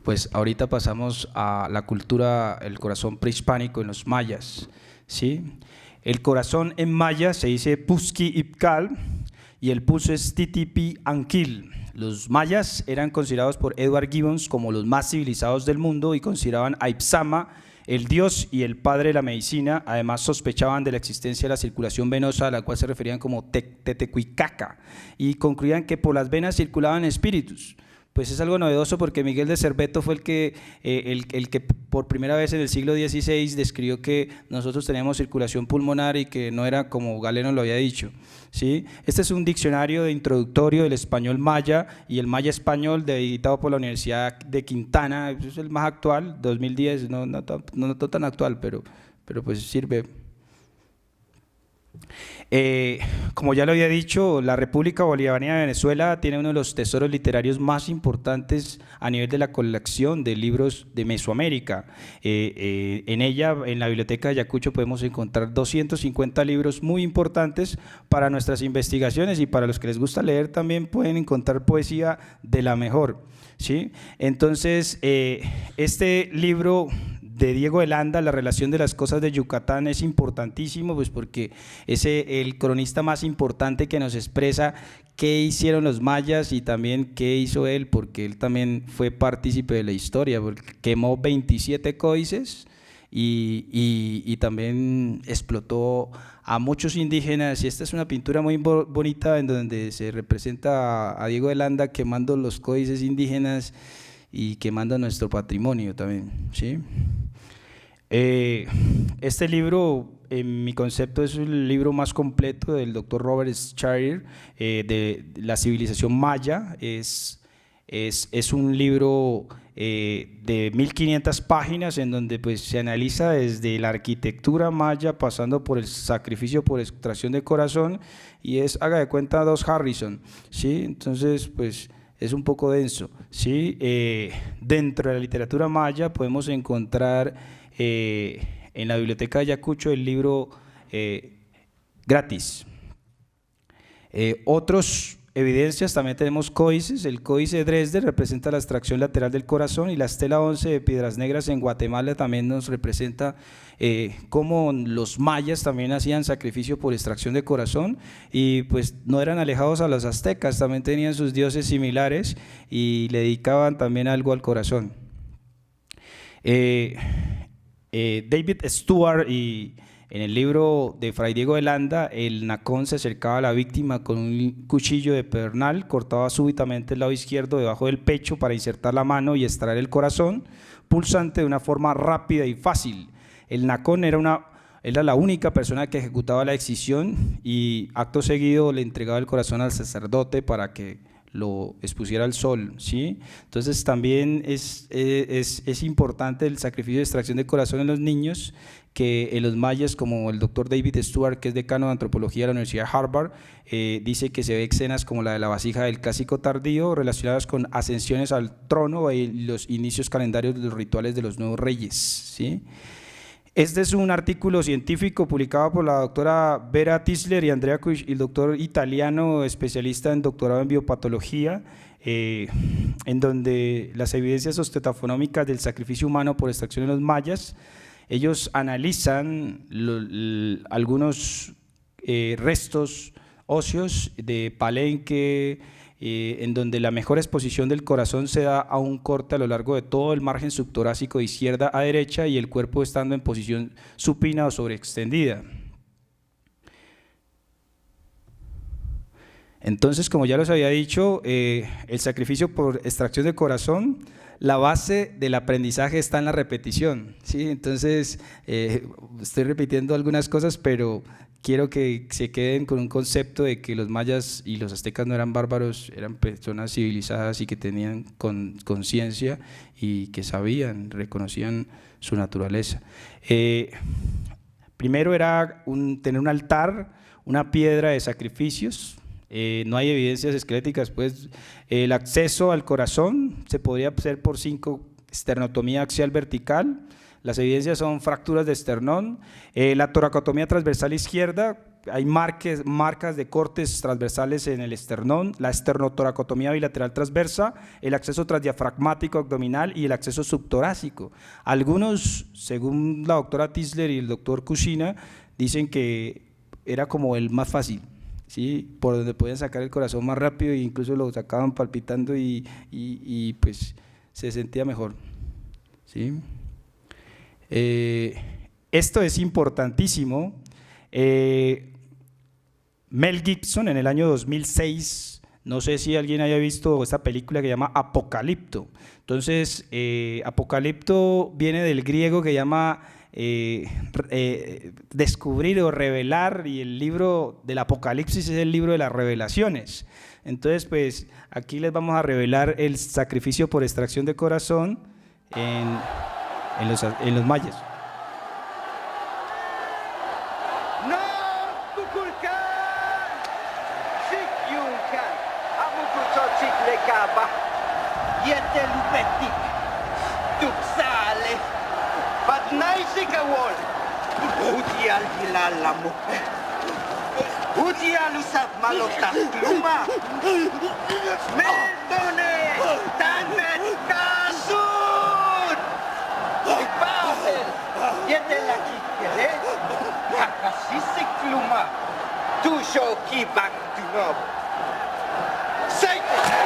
pues ahorita pasamos a la cultura, el corazón prehispánico en los mayas, ¿sí? El corazón en maya se dice Pusqui Ipcal y el pulso es Titipi Anquil. Los mayas eran considerados por Edward Gibbons como los más civilizados del mundo y consideraban a Ipsama el dios y el padre de la medicina. Además sospechaban de la existencia de la circulación venosa, a la cual se referían como Tetecuicaca, y concluían que por las venas circulaban espíritus. Pues es algo novedoso porque Miguel de Cerveto fue el que por primera vez en el siglo XVI describió que nosotros teníamos circulación pulmonar y que no era como Galeno lo había dicho, ¿sí? Este es un diccionario introductorio del español maya y el maya español, editado por la Universidad de Quintana. Es el más actual, 2010, no tan actual, pero pues sirve. Como ya lo había dicho, la República Bolivariana de Venezuela tiene uno de los tesoros literarios más importantes a nivel de la colección de libros de Mesoamérica. En ella, en la Biblioteca de Ayacucho, podemos encontrar 250 libros muy importantes para nuestras investigaciones, y para los que les gusta leer también pueden encontrar poesía de la mejor, ¿sí? Entonces, este libro de Diego de Landa, La relación de las cosas de Yucatán, es importantísimo, pues porque es el cronista más importante que nos expresa qué hicieron los mayas y también qué hizo él, porque él también fue partícipe de la historia, porque quemó 27 códices y también explotó a muchos indígenas. Y esta es una pintura muy bonita en donde se representa a Diego de Landa quemando los códices indígenas y quemando nuestro patrimonio también, ¿sí? Este libro, en mi concepto, es el libro más completo del doctor Robert Schreyer, de la civilización maya. Es un libro de 1500 páginas en donde pues, se analiza desde la arquitectura maya, pasando por el sacrificio por extracción de corazón, y es, haga de cuenta, dos Harrison, ¿sí? Entonces, pues es un poco denso, ¿sí? Dentro de la literatura maya podemos encontrar en la biblioteca de Ayacucho el libro gratis. Otros evidencias, también tenemos códices. El códice de Dresde representa la extracción lateral del corazón, y la estela 11 de Piedras Negras en Guatemala también nos representa cómo los mayas también hacían sacrificio por extracción de corazón, y pues no eran alejados a los aztecas, también tenían sus dioses similares y le dedicaban también algo al corazón. David Stewart, y en el libro de Fray Diego de Landa, el Nacón se acercaba a la víctima con un cuchillo de pedernal, cortaba súbitamente el lado izquierdo debajo del pecho para insertar la mano y extraer el corazón pulsante de una forma rápida y fácil. El Nacón era la única persona que ejecutaba la excisión, y acto seguido le entregaba el corazón al sacerdote para que lo expusiera al sol, ¿sí? Entonces también es importante el sacrificio de extracción de corazón en los niños, que en los mayas, como el doctor David Stewart, que es decano de antropología de la Universidad de Harvard, dice que se ve escenas como la de la vasija del Clásico tardío relacionadas con ascensiones al trono y los inicios calendarios de los rituales de los nuevos reyes, ¿sí? Este es un artículo científico publicado por la doctora Vera Tisler y Andrea Cuich, y el doctor italiano especialista en doctorado en biopatología, en donde las evidencias ostetafonómicas del sacrificio humano por extracción en los mayas, ellos analizan algunos restos óseos de Palenque, en donde la mejor exposición del corazón se da a un corte a lo largo de todo el margen subtorácico de izquierda a derecha, y el cuerpo estando en posición supina o sobreextendida. Entonces, como ya les había dicho, el sacrificio por extracción de corazón, la base del aprendizaje está en la repetición, ¿sí? Entonces, estoy repitiendo algunas cosas, pero quiero que se queden con un concepto de que los mayas y los aztecas no eran bárbaros, eran personas civilizadas y que tenían conciencia y que sabían, reconocían su naturaleza. Primero era tener un altar, una piedra de sacrificios. No hay evidencias esqueléticas, pues el acceso al corazón se podría hacer por 5, esternotomía axial vertical. Las evidencias son fracturas de esternón, la toracotomía transversal izquierda, hay marcas de cortes transversales en el esternón, la esternotoracotomía bilateral transversa, el acceso transdiafragmático abdominal y el acceso subtorácico. Algunos, según la doctora Tisler y el doctor Cucina, dicen que era como el más fácil, ¿sí? Por donde podían sacar el corazón más rápido, e incluso lo sacaban palpitando y pues se sentía mejor, ¿sí? Esto es importantísimo. Mel Gibson, en el año 2006, no sé si alguien haya visto esta película que se llama Apocalipto. Entonces, Apocalipto viene del griego que llama descubrir o revelar, y el libro del Apocalipsis es el libro de las revelaciones. Entonces, pues aquí les vamos a revelar el sacrificio por extracción de corazón en los mayas. No, Kukulkan! Sikyunkan! Amukutochik lekaba! Yetelupetik! Tuksale! Patnaisikawol! Utial hilalamu! Utial usap malotas kluma! Meldone! Tanmet kasut! Ipahel! Yetelakikele! Kakasisik kluma! Tusho kibak tunob! Satan!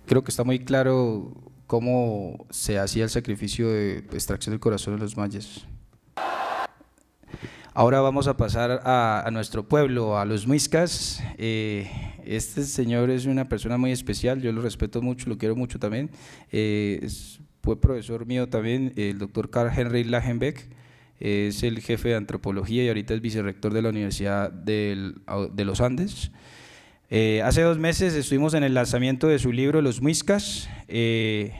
creo que está muy claro cómo se hacía el sacrificio de extracción del corazón de los mayas. Ahora vamos a pasar a nuestro pueblo, a los muiscas. Este señor es una persona muy especial, yo lo respeto mucho, lo quiero mucho también. Fue profesor mío también, el doctor Karl Henry Lagenbeck, es el jefe de antropología y ahorita es vicerrector de la Universidad de los Andes. Hace 2 meses estuvimos en el lanzamiento de su libro Los Muiscas. En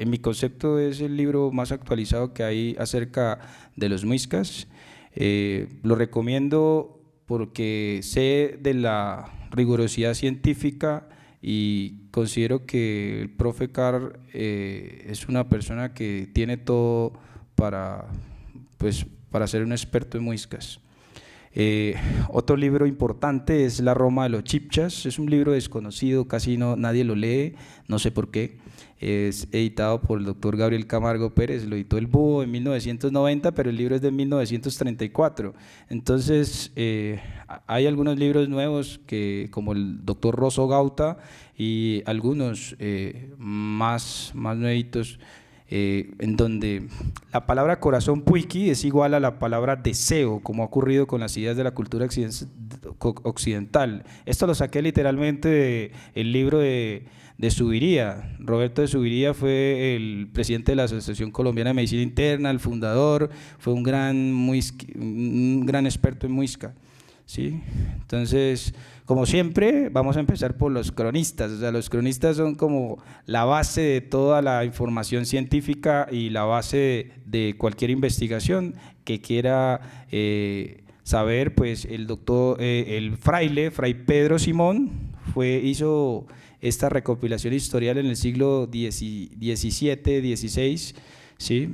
mi concepto es el libro más actualizado que hay acerca de los muiscas. Lo recomiendo porque sé de la rigurosidad científica y considero que el profe Carr es una persona que tiene todo para ser un experto en muiscas. Otro libro importante es La Roma de los Chibchas. Es un libro desconocido, casi nadie lo lee, no sé por qué. Es editado por el doctor Gabriel Camargo Pérez, lo editó el Búho en 1990, pero el libro es de 1934. Entonces, hay algunos libros nuevos como el doctor Rosso Gauta y algunos más nuevitos, en donde la palabra corazón puiqui es igual a la palabra deseo, como ha ocurrido con las ideas de la cultura occidental. Esto lo saqué literalmente del libro de Zuviría. Roberto de Zuviría fue el presidente de la Asociación Colombiana de Medicina Interna, el fundador, fue un gran experto en muisca, ¿sí? Entonces, como siempre, vamos a empezar por los cronistas. O sea, los cronistas son como la base de toda la información científica y la base de cualquier investigación que quiera saber. Pues el Fray Pedro Simón hizo esta recopilación historial en el siglo XVII, XVI, ¿sí?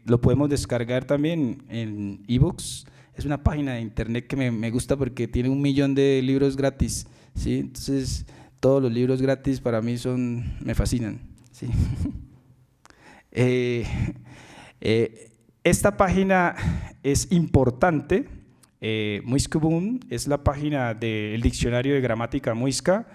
Lo podemos descargar también en ebooks. Es una página de internet que me gusta porque tiene 1 millón de libros gratis, ¿sí? Entonces, todos los libros gratis para mí me fascinan, ¿sí? Esta página es importante. Muiscabún es la página del diccionario de gramática muisca.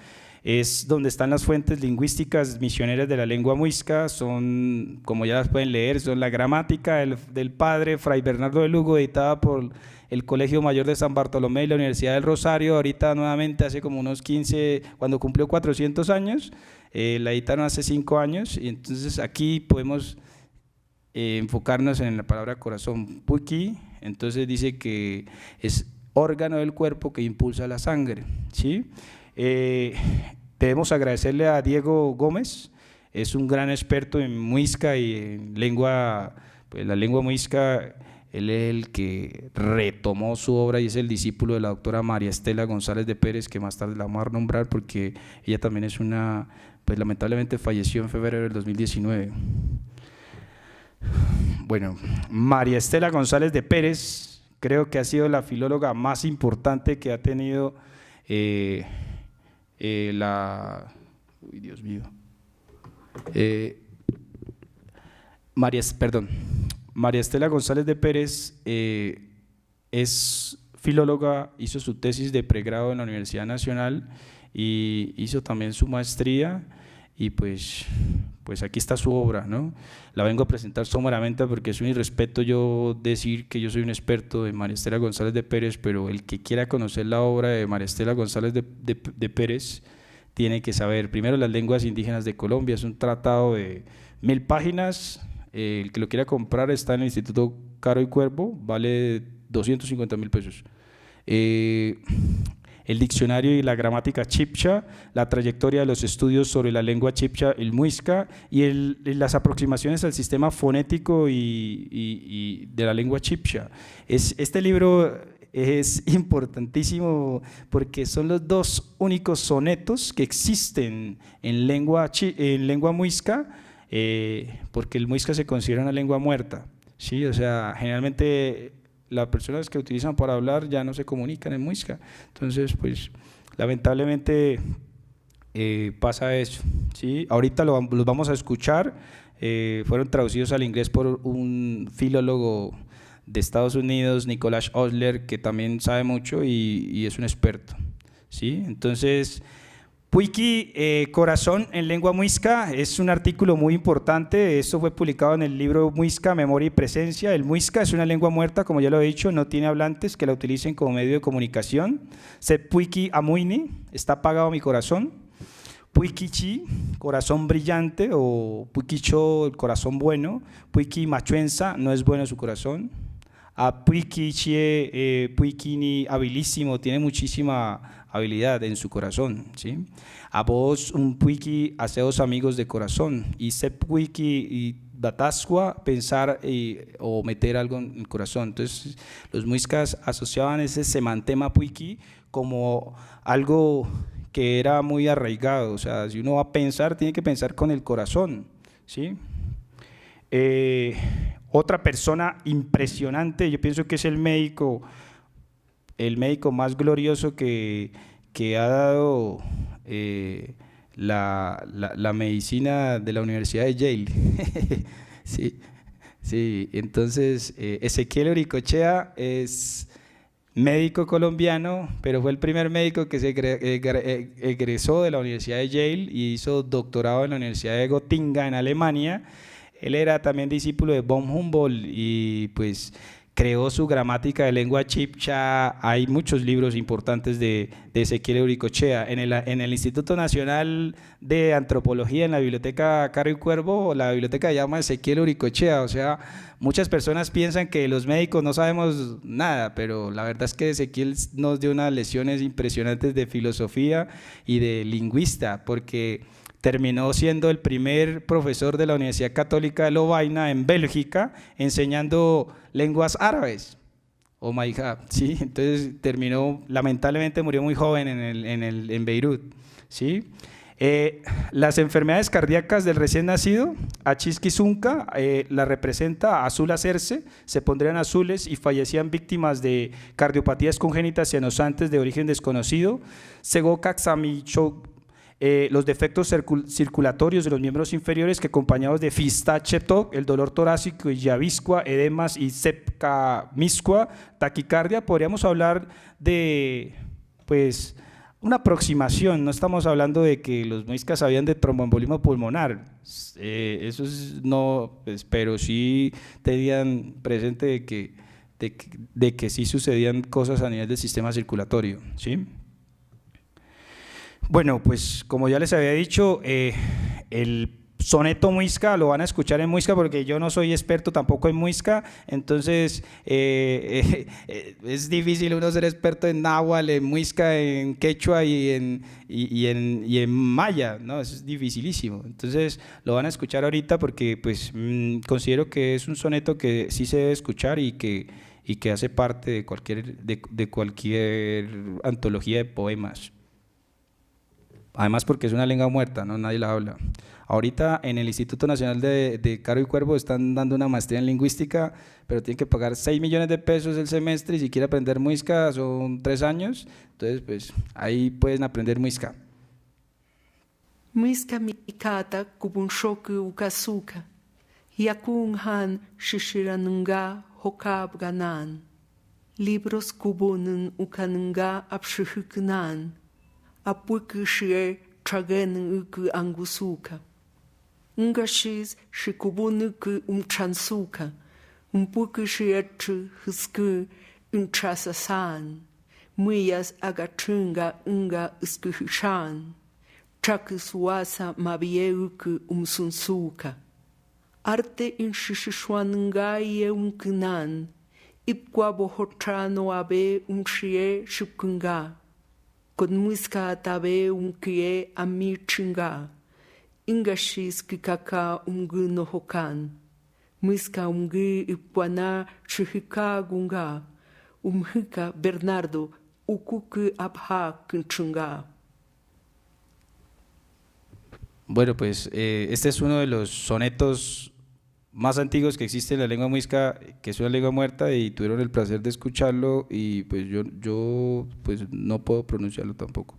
Es donde están las fuentes lingüísticas misioneras de la lengua muisca, son, como ya las pueden leer, son la gramática del padre Fray Bernardo de Lugo, editada por el Colegio Mayor de San Bartolomé y la Universidad del Rosario, ahorita nuevamente hace como unos 15, cuando cumplió 400 años, la editaron hace 5 años, y entonces aquí podemos enfocarnos en la palabra corazón, puiqui. Entonces dice que es órgano del cuerpo que impulsa la sangre, ¿sí? Debemos agradecerle a Diego Gómez, es un gran experto en muisca y en lengua, pues la lengua muisca. Él es el que retomó su obra y es el discípulo de la doctora María Estela González de Pérez, que más tarde la vamos a nombrar porque ella también es pues lamentablemente falleció en febrero del 2019. Bueno, María Estela González de Pérez creo que ha sido la filóloga más importante que ha tenido uy, Dios mío, María Estela González de Pérez es filóloga, hizo su tesis de pregrado en la Universidad Nacional y hizo también su maestría, y pues aquí está su obra, ¿no? La vengo a presentar someramente porque es un irrespeto yo decir que yo soy un experto en María Estela González de Pérez, pero el que quiera conocer la obra de María Estela González de Pérez tiene que saber primero las lenguas indígenas de Colombia. Es un tratado de 1000 páginas, el que lo quiera comprar está en el Instituto Caro y Cuervo, vale 250.000 pesos. El diccionario y la gramática chibcha, la trayectoria de los estudios sobre la lengua chibcha, el muisca, y las aproximaciones al sistema fonético y de la lengua chibcha. Este libro es importantísimo porque son los 2 únicos sonetos que existen en lengua muisca, porque el muisca se considera una lengua muerta, ¿sí? O sea, generalmente las personas que utilizan para hablar ya no se comunican en muisca. Entonces, pues, lamentablemente pasa eso, ¿sí? Ahorita los vamos a escuchar, fueron traducidos al inglés por un filólogo de Estados Unidos, Nicolás Osler, que también sabe mucho y es un experto, ¿sí? Entonces, Puiki, corazón en lengua muisca, es un artículo muy importante. Esto fue publicado en el libro Muisca, Memoria y Presencia. El muisca es una lengua muerta, como ya lo he dicho, no tiene hablantes que la utilicen como medio de comunicación. Se puiki amuini, está apagado mi corazón. Puikichi, corazón brillante, o puikicho, el corazón bueno. Puiki machuenza, no es bueno su corazón. A puikichie, puikini habilísimo, tiene muchísima habilidad en su corazón, ¿sí? A vos un puiki haceos amigos de corazón, y se puiki y datascua, pensar o meter algo en el corazón. Entonces los muiscas asociaban ese semantema puiki como algo que era muy arraigado. O sea, si uno va a pensar, tiene que pensar con el corazón, ¿sí? Otra persona impresionante, yo pienso que es el médico más glorioso que ha dado la medicina de la Universidad de Yale. Sí, entonces Ezequiel Uricochea es médico colombiano, pero fue el primer médico que se egresó de la Universidad de Yale y hizo doctorado en la Universidad de Gotinga en Alemania. Él era también discípulo de von Humboldt y pues creó su gramática de lengua chibcha. Hay muchos libros importantes de Ezequiel Uricochea. En el Instituto Nacional de Antropología, en la Biblioteca Caro y Cuervo, la biblioteca se llama Ezequiel Uricochea. O sea, muchas personas piensan que los médicos no sabemos nada, pero la verdad es que Ezequiel nos dio unas lecciones impresionantes de filosofía y de lingüista, porque terminó siendo el primer profesor de la Universidad Católica de Lovaina en Bélgica, enseñando lenguas árabes. Oh my God, ¿sí? Entonces lamentablemente murió muy joven en Beirut, ¿sí? Las enfermedades cardíacas del recién nacido, Achisquizunca la representa azul hacerse, se pondrían azules y fallecían víctimas de cardiopatías congénitas cianosantes de origen desconocido. Segocaxamicho, los defectos circulatorios de los miembros inferiores, que acompañados de fistachetok, el dolor torácico, y yaviscua, edemas y sepcamiscua, taquicardia. Podríamos hablar de, pues, una aproximación. No estamos hablando de que los muiscas sabían de tromboembolismo pulmonar, eso es, no, pues, pero sí tenían presente de que sí sucedían cosas a nivel del sistema circulatorio, ¿sí? Bueno, pues como ya les había dicho, el soneto muisca lo van a escuchar en muisca, porque yo no soy experto tampoco en muisca, entonces es difícil uno ser experto en náhuatl, en muisca, en quechua y en maya, ¿no? Es dificilísimo. Entonces lo van a escuchar ahorita porque pues considero que es un soneto que sí se debe escuchar y que hace parte de cualquier antología de poemas. Además porque es una lengua muerta, ¿no? Nadie la habla. Ahorita en el Instituto Nacional de Caro y Cuervo están dando una maestría en lingüística, pero tienen que pagar 6 millones de pesos el semestre, y si quieren aprender muisca son 3 años, entonces pues ahí pueden aprender muisca. Muisca mikata kubunshoku ukasuka, yakunhan shishiranunga hokabganan, libros kubunun ukanunga abshuhukunan, apukushie tragenuku angusuka. Ngashis shikubunuku umchansuka, umpukushietru husku untrasasan, muyas agachunga unga uskuhushan, chakusuasa mabieuku umsunsuka. Arte inshishuanunga ye umkunan, ipkwa bohotrano abe umshie shukunga. Con muisca tabe kie amichinga, ingashis kikaka no hokan, muisca ipuana chihika gunga, umhika Bernardo ukuku abha kunchunga. Bueno, pues este es uno de los sonetos más antiguos que existe en la lengua muisca, que es una lengua muerta, y tuvieron el placer de escucharlo, y pues yo pues no puedo pronunciarlo tampoco.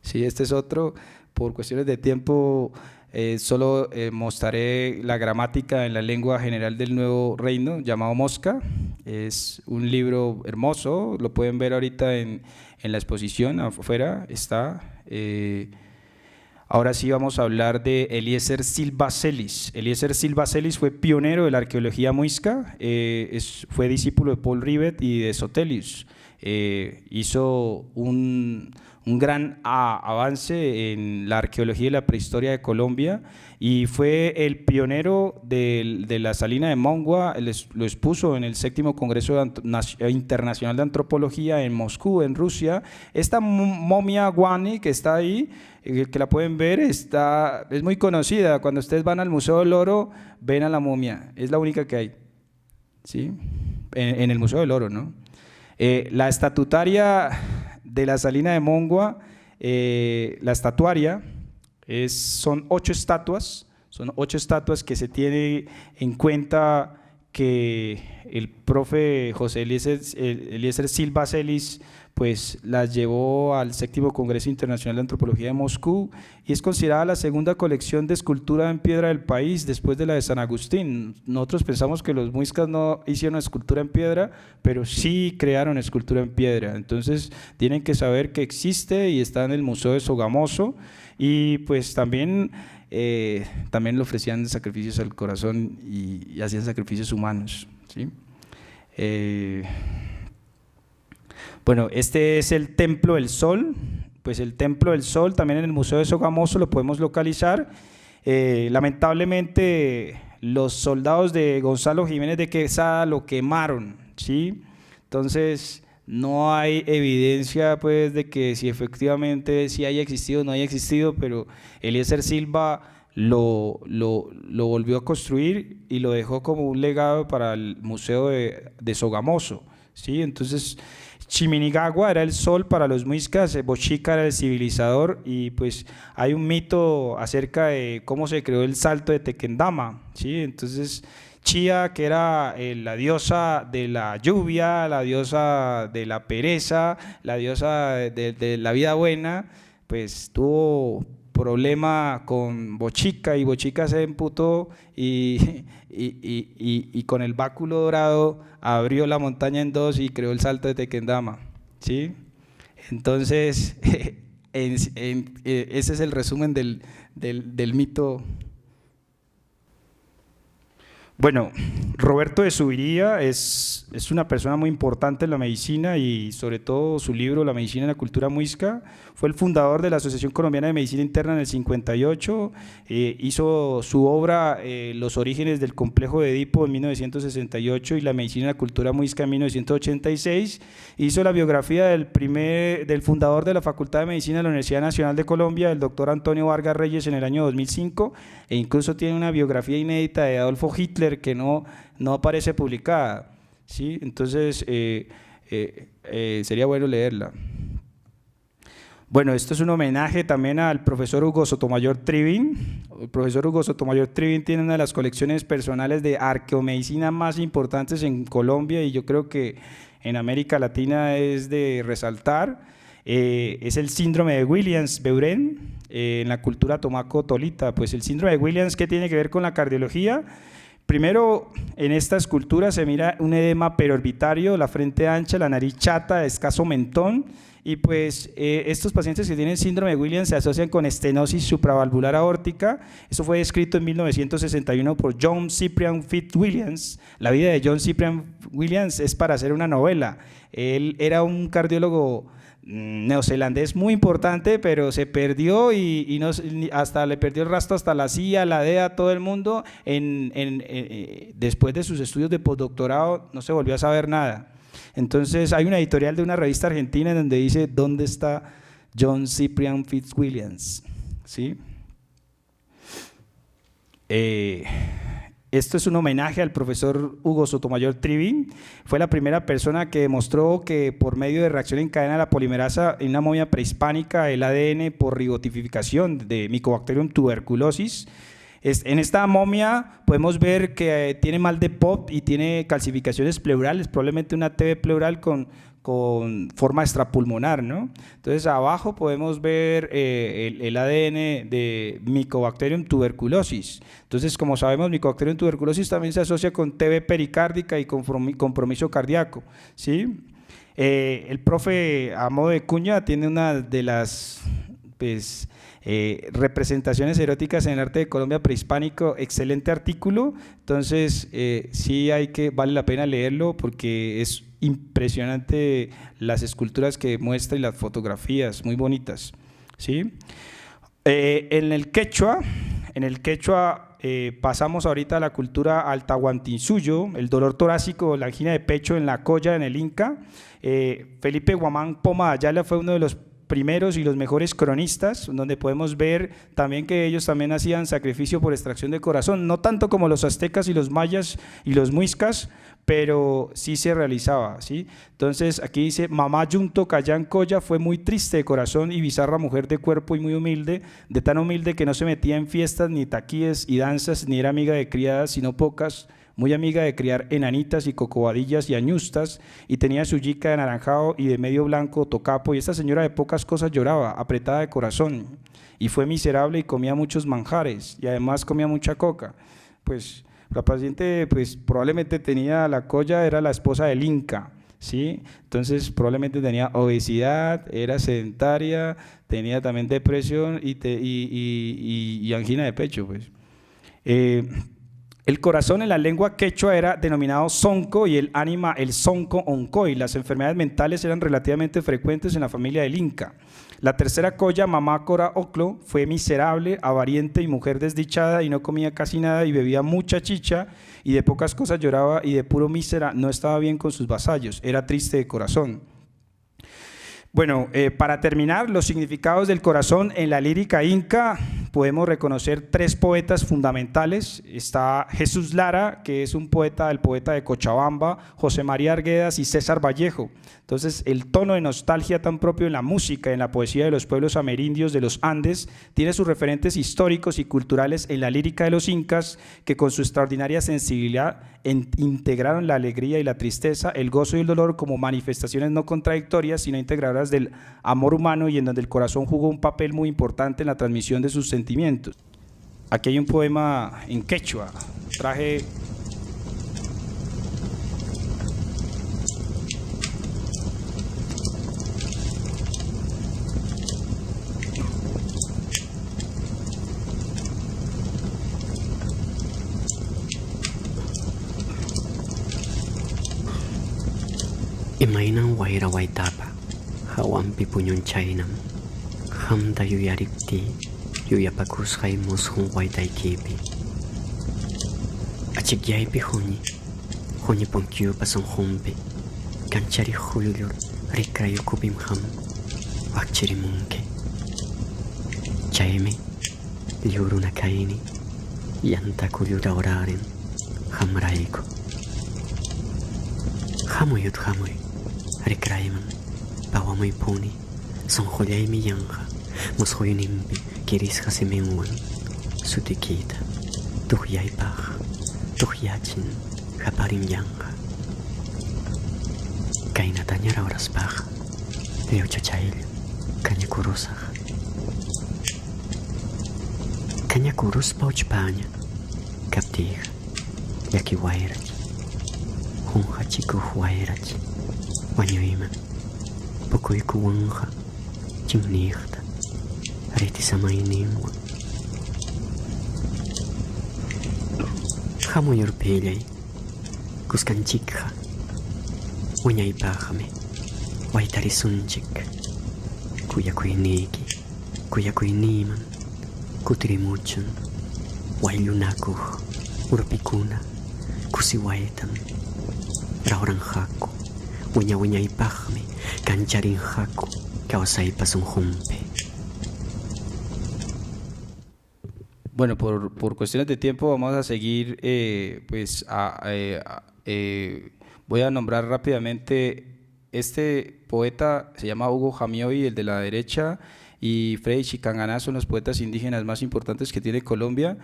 Sí, este es otro. Por cuestiones de tiempo solo mostraré la gramática en la lengua general del Nuevo Reino, llamado Mosca. Es un libro hermoso, lo pueden ver ahorita en la exposición afuera, está Ahora sí vamos a hablar de Eliezer Silva Celis. Eliezer Silva Celis fue pionero de la arqueología muisca, fue discípulo de Paul Rivet y de Sotelius. Hizo un gran avance en la arqueología y la prehistoria de Colombia y fue el pionero de la salina de Mongua, lo expuso en el 7º Congreso Internacional de Antropología en Moscú, en Rusia. Esta momia guani que está ahí, que la pueden ver, es muy conocida. Cuando ustedes van al Museo del Oro, ven a la momia, es la única que hay, ¿sí? En el Museo del Oro, ¿no? La estatutaria de la salina de Mongua, la estatuaria, son 8 estatuas, que se tiene en cuenta que el profe José Eliezer Silva Celis pues las llevó al 7º Congreso Internacional de Antropología de Moscú y es considerada la segunda colección de escultura en piedra del país después de la de San Agustín. Nosotros pensamos que los muiscas no hicieron escultura en piedra, pero sí crearon escultura en piedra. Entonces tienen que saber que existe y está en el Museo de Sogamoso y pues también le ofrecían sacrificios al corazón y hacían sacrificios humanos, ¿sí? Bueno, este es el Templo del Sol. Pues el Templo del Sol también en el Museo de Sogamoso lo podemos localizar. Lamentablemente los soldados de Gonzalo Jiménez de Quesada lo quemaron, ¿sí? Entonces no hay evidencia pues de que si efectivamente sí haya existido o no haya existido, pero Eliezer Silva lo volvió a construir y lo dejó como un legado para el Museo de Sogamoso, ¿sí? Entonces Chiminigagua era el sol para los muiscas, Bochica era el civilizador y pues hay un mito acerca de cómo se creó el salto de Tequendama, ¿sí? Entonces Chía, que era la diosa de la lluvia, la diosa de la pereza, la diosa de la vida buena, pues tuvo problema con Bochica y Bochica se emputó y con el báculo dorado abrió la montaña en dos y creó el salto de Tequendama, ¿sí? Entonces ese es el resumen del mito. Bueno, Roberto de Subiría es una persona muy importante en la medicina y sobre todo su libro La medicina en la cultura muisca. Fue el fundador de la Asociación Colombiana de Medicina Interna en el 58, hizo su obra Los orígenes del complejo de Edipo en 1968 y La medicina en la cultura muisca en 1986. Hizo la biografía del fundador de la Facultad de Medicina de la Universidad Nacional de Colombia, el doctor Antonio Vargas Reyes, en el año 2005 e incluso tiene una biografía inédita de Adolfo Hitler que no aparece publicada, ¿sí? Entonces sería bueno leerla. Bueno, esto es un homenaje también al profesor Hugo Sotomayor Trivin. El profesor Hugo Sotomayor Trivin tiene una de las colecciones personales de arqueomedicina más importantes en Colombia y yo creo que en América Latina es de resaltar. Es el síndrome de Williams-Beuren en la cultura tomaco-tolita. Pues el síndrome de Williams, ¿qué tiene que ver con la cardiología? Primero, en esta escultura se mira un edema periorbitario, la frente ancha, la nariz chata, de escaso mentón, y pues estos pacientes que tienen síndrome de Williams se asocian con estenosis supravalvular aórtica. Eso fue descrito en 1961 por John Cyprian Fitzwilliams. La vida de John Cyprian Williams es para hacer una novela. Él era un cardiólogo neozelandés muy importante, pero se perdió y hasta le perdió el rastro hasta la CIA, la DEA, todo el mundo. Después de sus estudios de postdoctorado no se volvió a saber nada. Entonces hay una editorial de una revista argentina en donde dice ¿dónde está John Cyprian Fitzwilliams? ¿Sí? Esto es un homenaje al profesor Hugo Sotomayor Trivin. Fue la primera persona que demostró que por medio de reacción en cadena de la polimerasa en una momia prehispánica el ADN por ribotificación de Mycobacterium tuberculosis. En esta momia podemos ver que tiene mal de Popp y tiene calcificaciones pleurales, probablemente una TB pleural con forma extrapulmonar, ¿no? Entonces abajo podemos ver el ADN de Mycobacterium tuberculosis. Entonces, como sabemos, Mycobacterium tuberculosis también se asocia con TB pericárdica y con compromiso cardíaco, ¿sí? El profe a modo de cuña tiene una de las pues, representaciones eróticas en el arte de Colombia prehispánico, excelente artículo, entonces sí vale la pena leerlo porque es impresionante las esculturas que muestra y las fotografías, muy bonitas, ¿sí? En el quechua pasamos ahorita a la cultura altahuantinsuyo, el dolor torácico, la angina de pecho en la colla en el Inca. Felipe Guamán Poma Ayala fue uno de los primeros y los mejores cronistas, donde podemos ver también que ellos también hacían sacrificio por extracción de corazón, no tanto como los aztecas y los mayas y los muiscas, pero sí se realizaba, ¿sí? Entonces aquí dice: mamá Yunto Cayán Coya fue muy triste de corazón y bizarra mujer de cuerpo y muy humilde, de tan humilde que no se metía en fiestas ni taquíes y danzas, ni era amiga de criadas sino pocas, muy amiga de criar enanitas y cocobadillas y añustas, y tenía su yica de anaranjado y de medio blanco tocapo, y esta señora de pocas cosas lloraba, apretada de corazón, y fue miserable y comía muchos manjares, y además comía mucha coca. Pues la paciente pues probablemente tenía la colla, era la esposa del Inca, ¿sí? Entonces probablemente tenía obesidad, era sedentaria, tenía también depresión y angina de pecho, pues. El corazón en la lengua quechua era denominado sonco y el ánima el sonco oncoy. Las enfermedades mentales eran relativamente frecuentes en la familia del Inca. La tercera colla, mamá Cora Oclo, fue miserable, avariente y mujer desdichada, y no comía casi nada y bebía mucha chicha y de pocas cosas lloraba, y de puro mísera no estaba bien con sus vasallos, era triste de corazón. Bueno, para terminar, los significados del corazón en la lírica inca, podemos reconocer 3 poetas fundamentales. Está Jesús Lara, que es el poeta de Cochabamba, José María Arguedas y César Vallejo. Entonces, el tono de nostalgia tan propio en la música, en la poesía de los pueblos amerindios de los Andes, tiene sus referentes históricos y culturales en la lírica de los incas, que con su extraordinaria sensibilidad integraron la alegría y la tristeza, el gozo y el dolor como manifestaciones no contradictorias, sino integradoras del amor humano, y en donde el corazón jugó un papel muy importante en la transmisión de sus sentimientos. Aquí hay un poema en quechua, traje... Imainan waira waitapa, hawampi puñon chaynam, hamda yuyaripti, yuyapakus haimus hun waitaikipi. Achikyaipi huni ponkyupa son humpi, kanchari huyulur, rikrayu kubim ham, wakchiri munke. Chaymi, liuruna kaini, yanta kuyura oraren, hamraiko. Hamuyut hamuy. Rikraiman, pawamoy puni, son joyay mi yanja, moshoyunimpi, kiris hasimenwan, sutikita, tuhyay paj, tuhyachin, haparim yanja. Kainatanyara horas paj, leuchachail, kanyakurusaj. Kanyakurus pauchpaña, kaptij, yaki wairach, hunja chiku wairach. Wañoiman, pokoy kuwanja, chingnihta, ariti samaynimwan. Hamoyor pillay, kuskanchikja, wañaypajame, waitarisunchik, kuyakuyniki, kuyakuyniman, kutirimuchun, waylunakuj, urpikuna, kusiwaytan, rauranjaku. Wiñaypajmi, kancharin haku, kawasaypas un humpe. Bueno, por cuestiones de tiempo vamos a seguir, voy a nombrar rápidamente, este poeta se llama Hugo Jamioy, el de la derecha, y Freddy Chicanganá son los poetas indígenas más importantes que tiene Colombia.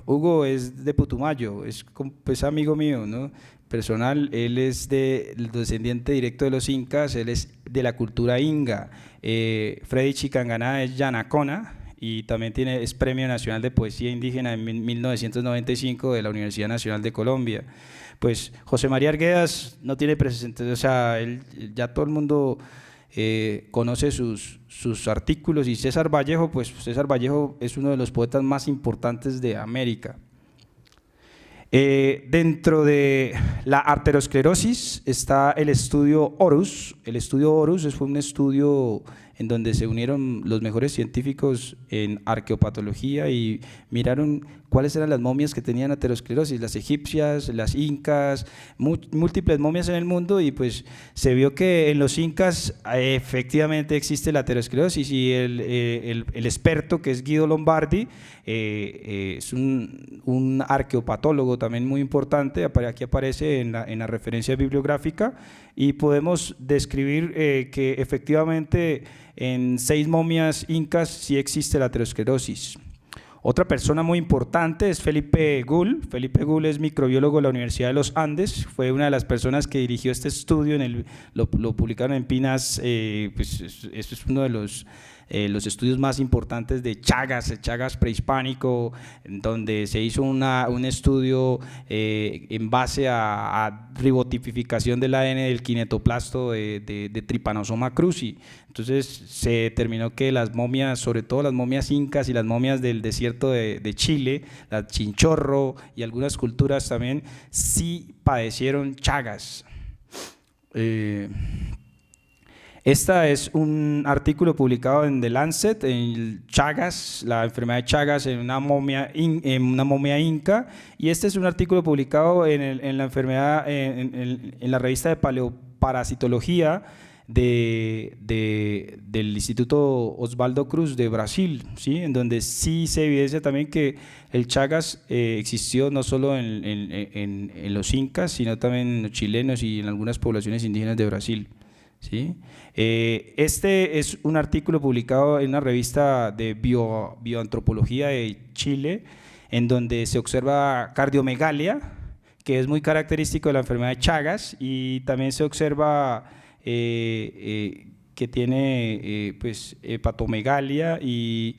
Hugo es de Putumayo, es pues, amigo mío, ¿no? Personal, él es el descendiente directo de los incas, él es de la cultura inga. Freddy Chicanganá es yanacona y también es Premio Nacional de Poesía Indígena en 1995 de la Universidad Nacional de Colombia. Pues José María Arguedas no tiene presente, o sea, ya todo el mundo conoce sus artículos, y César Vallejo, pues César Vallejo es uno de los poetas más importantes de América. Dentro de la arteriosclerosis está el estudio Horus. El estudio Horus fue un estudio en donde se unieron los mejores científicos en arqueopatología y miraron cuáles eran las momias que tenían aterosclerosis, las egipcias, las incas, múltiples momias en el mundo, y pues se vio que en los incas efectivamente existe la aterosclerosis, y el experto, que es Guido Lombardi, es un arqueopatólogo también muy importante, aquí aparece en la referencia bibliográfica, y podemos describir que efectivamente en 6 momias incas sí existe la aterosclerosis. Otra persona muy importante es Felipe Gull. Felipe Gull es microbiólogo de la Universidad de los Andes, fue una de las personas que dirigió este estudio, lo publicaron en PNAS, pues esto es uno de los estudios más importantes de Chagas prehispánico, en donde se hizo un estudio en base a ribotipificación del ADN del kinetoplasto de Trypanosoma cruzi. Entonces se determinó que las momias, sobre todo las momias incas y las momias del desierto de Chile, la Chinchorro y algunas culturas también, sí padecieron Chagas. Esta es un artículo publicado en The Lancet, en Chagas, la enfermedad de Chagas en una momia inca, y este es un artículo publicado en la enfermedad en la revista de Paleoparasitología del Instituto Osvaldo Cruz de Brasil, ¿sí? En donde sí se evidencia también que el Chagas existió no solo en los incas, sino también en los chilenos y en algunas poblaciones indígenas de Brasil, ¿sí? Este es un artículo publicado en una revista de bioantropología de Chile, en donde se observa cardiomegalia, que es muy característico de la enfermedad de Chagas, y también se observa que tiene pues hepatomegalia y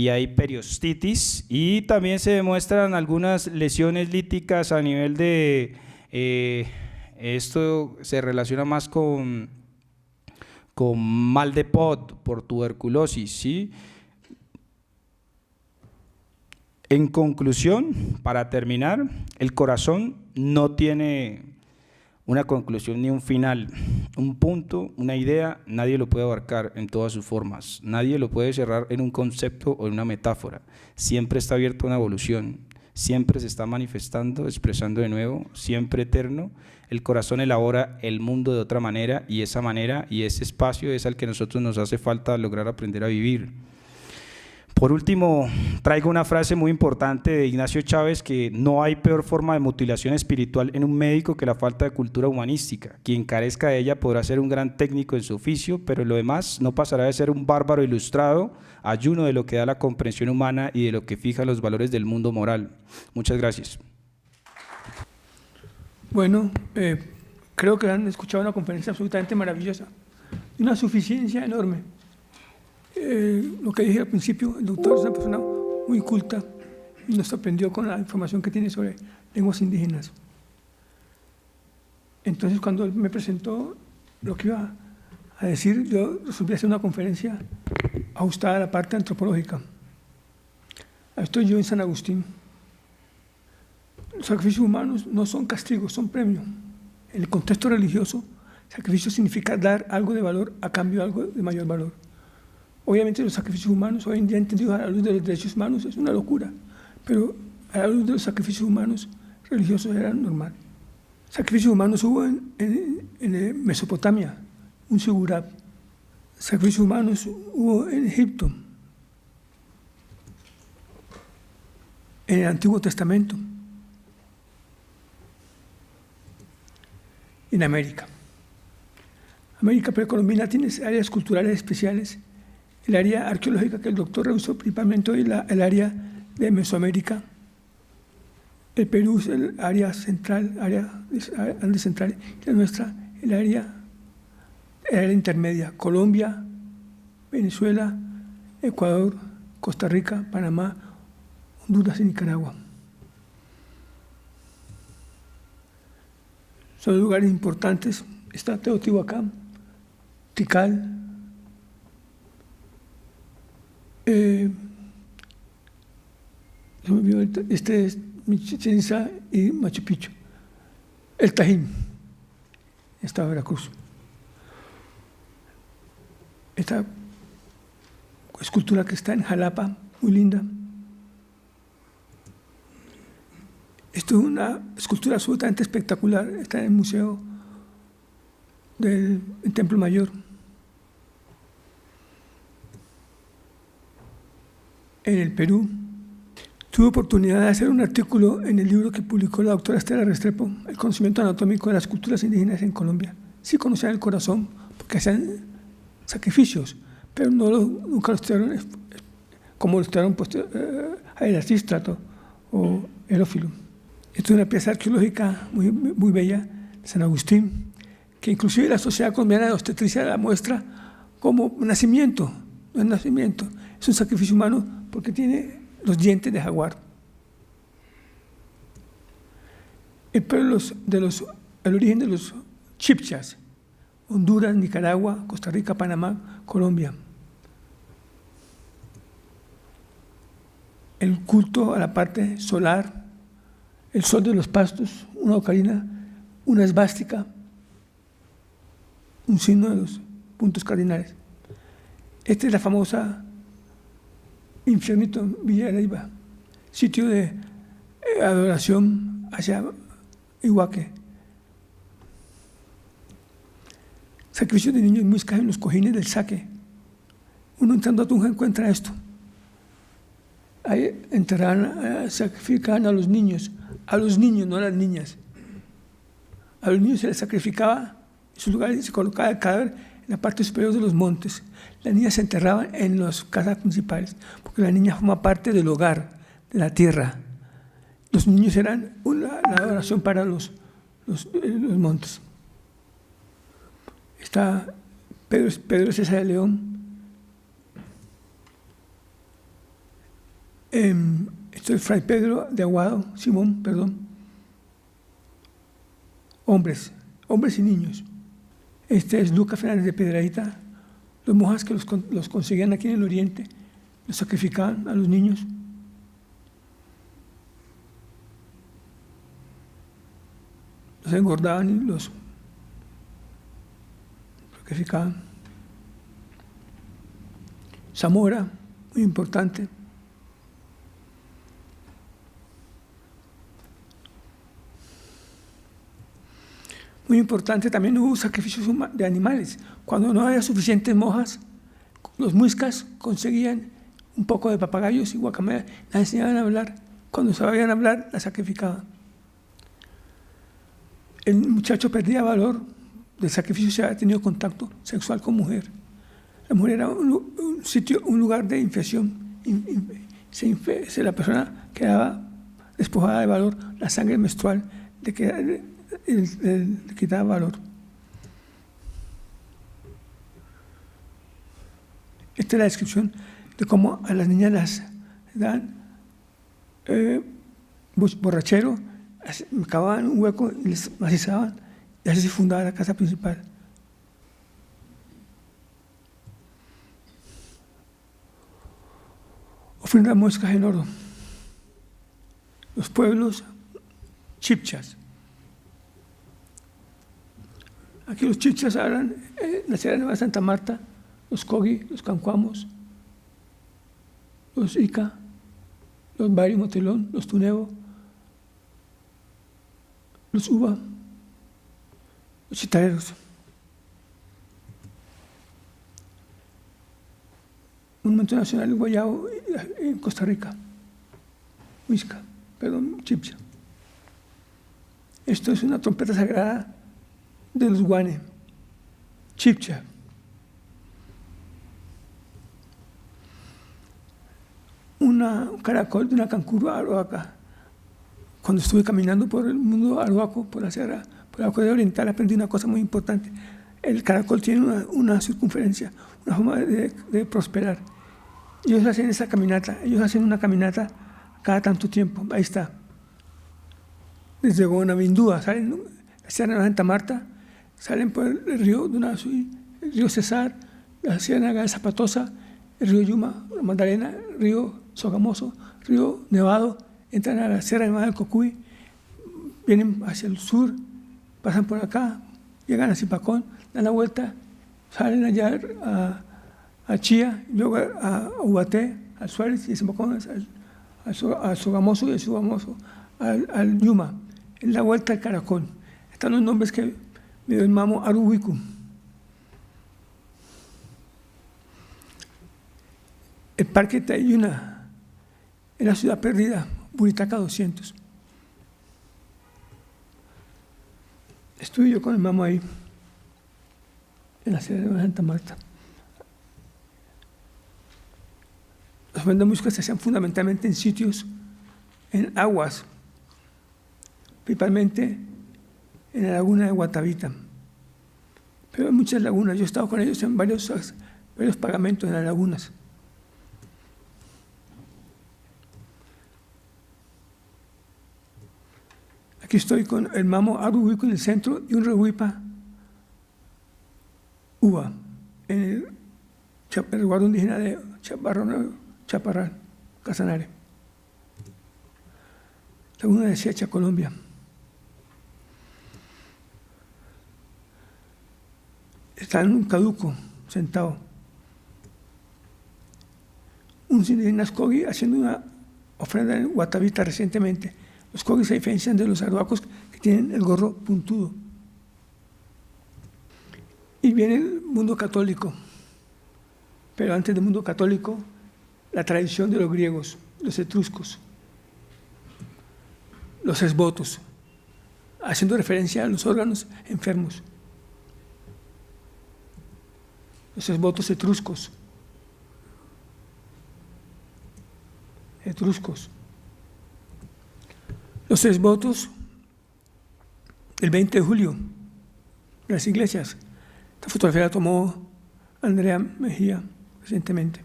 hay periostitis, y también se demuestran algunas lesiones líticas a nivel de esto se relaciona más con mal de Pot por tuberculosis, ¿sí? En conclusión, para terminar, el corazón no tiene una conclusión ni un final, un punto, una idea, nadie lo puede abarcar en todas sus formas, nadie lo puede cerrar en un concepto o en una metáfora, siempre está abierto a una evolución, siempre se está manifestando, expresando de nuevo, siempre eterno. El corazón elabora el mundo de otra manera, y esa manera y ese espacio es al que nosotros nos hace falta lograr aprender a vivir. Por último, traigo una frase muy importante de Ignacio Chávez, que no hay peor forma de mutilación espiritual en un médico que la falta de cultura humanística. Quien carezca de ella podrá ser un gran técnico en su oficio, pero en lo demás no pasará de ser un bárbaro ilustrado, ayuno de lo que da la comprensión humana y de lo que fija los valores del mundo moral. Muchas gracias. Bueno, creo que han escuchado una conferencia absolutamente maravillosa, de una suficiencia enorme. Lo que dije al principio, el doctor es una persona muy culta y nos sorprendió con la información que tiene sobre lenguas indígenas. Entonces, cuando él me presentó lo que iba a decir, yo resolví hacer una conferencia ajustada a la parte antropológica. Estoy yo en San Agustín. Los sacrificios humanos no son castigos, son premios. En el contexto religioso, sacrificio significa dar algo de valor a cambio de algo de mayor valor. Obviamente los sacrificios humanos, hoy en día entendidos a la luz de los derechos humanos, es una locura, pero a la luz de los sacrificios humanos religiosos era normal. Sacrificios humanos hubo en Mesopotamia, un sigurat. Sacrificios humanos hubo en Egipto, en el Antiguo Testamento, en América. América precolombina tiene áreas culturales especiales. El área arqueológica que el doctor revisó principalmente hoy, el área de Mesoamérica. El Perú es el área central, Andes central, y la nuestra, el área intermedia. Colombia, Venezuela, Ecuador, Costa Rica, Panamá, Honduras y Nicaragua. Son lugares importantes. Está Teotihuacán, Tikal, este es Chichén Itzá y Machu Picchu. El Tajín, Estado de Veracruz. Esta escultura que está en Jalapa, muy linda. Esto es una escultura absolutamente espectacular, está en el Museo del Templo Mayor. En el Perú, tuve oportunidad de hacer un artículo en el libro que publicó la doctora Estela Restrepo, El conocimiento anatómico de las culturas indígenas en Colombia. Sí conocían el corazón porque hacían sacrificios, pero nunca lo estudiaron como lo estudiaron a Erasístrato o Herófilo. Esto es una pieza arqueológica muy bella de San Agustín, que inclusive la Sociedad Colombiana de Obstetricia la muestra como nacimiento, no es nacimiento, es un sacrificio humano porque tiene los dientes de jaguar. El origen de los chipchas, Honduras, Nicaragua, Costa Rica, Panamá, Colombia. El culto a la parte solar, el sol de los pastos, una ocarina, una esvástica, un signo de los puntos cardinales. Esta es la famosa Infiernito en Villa de Leyva, sitio de adoración hacia Iguaque. Sacrificio de niños muiscas en los cojines del Saque. Uno entrando a Tunja encuentra esto. Ahí sacrificaban a los niños, no a las niñas. A los niños se les sacrificaba, en sus lugares se colocaba el cadáver en la parte superior de los montes. Las niñas se enterraban en las casas principales, porque la niña forma parte del hogar, de la tierra. Los niños eran la adoración para los montes. Está Pedro César de León. Esto es Fray Pedro de Aguado, Simón, perdón. Hombres y niños. Este es Lucas Fernández de Piedradita. Los monjas que los conseguían aquí en el oriente, los sacrificaban a los niños. Los engordaban y los sacrificaban. Zamora, muy importante. Muy importante, también hubo sacrificios de animales. Cuando no había suficientes monjas, los muiscas conseguían un poco de papagayos y guacamayas, las enseñaban a hablar. Cuando sabían hablar, las sacrificaban. El muchacho perdía valor del sacrificio si había tenido contacto sexual con mujer. La mujer era un lugar de infección. La persona quedaba despojada de valor, la sangre menstrual le quitaba valor. Esta es la descripción de cómo a las niñas las dan borrachero, cavaban un hueco y les macizaban y así se fundaba la casa principal. Ofrenda muescas en oro. Los pueblos chipchas. Aquí los chipchas hablan la Sierra Nevada de Santa Marta, los Cogi, los Cancuamos, los Ica, los Bari Motelón, los Tunebo, los Uba, los Chitareros. Monumento Nacional en Guayabo, en Costa Rica. Chipcha. Esto es una trompeta sagrada de los Guane. Chipcha. Un caracol de una cancuro aroaca. Cuando estuve caminando por el mundo aroaco, por la sierra, por la Cordillera Oriental, aprendí una cosa muy importante. El caracol tiene una circunferencia, una forma de prosperar. Ellos hacen esa caminata, una caminata cada tanto tiempo. Ahí está. Desde Gonavindúa, salen la Sierra de Santa Marta, salen por el río Dunazui, el río Cesar, la Ciénaga de Zapatosa, el río Yuma, la Magdalena, río Sogamoso, río Nevado, entran a la Sierra Nevada del Cocuy, vienen hacia el sur, pasan por acá, llegan a Zipacón, dan la vuelta, salen allá a Chía, luego a Ubaté, al Suárez, y de Zipacón al Sogamoso, y de Sogamoso al Yuma, en la vuelta al Caracol. Están los nombres que me dio el mamo Aruwiku. El Parque Tayuna, en la ciudad perdida, Buritaca 200. Estuve yo con el mamo ahí, en la ciudad de Santa Marta. Las ofrendas de música se hacían fundamentalmente en sitios, en aguas, principalmente en la laguna de Guatavita. Pero hay muchas lagunas, yo he estado con ellos en varios pagamentos en las lagunas. Aquí estoy con el mamo Aruwiku en el centro y un rehuipa Uva en el resguardo indígena de Chaparral, Casanare. Laguna de Siecha, Colombia. Está en un caduco, sentado. Un indígena Skogi haciendo una ofrenda en Guatavita recientemente. Los Kogis se diferencian de los arhuacos que tienen el gorro puntudo. Y viene el mundo católico. Pero antes del mundo católico, la tradición de los griegos, los etruscos, los esbotos, haciendo referencia a los órganos enfermos. Los esbotos etruscos. Los esbotos del 20 de julio, de las iglesias. Esta fotografía la tomó Andrea Mejía recientemente.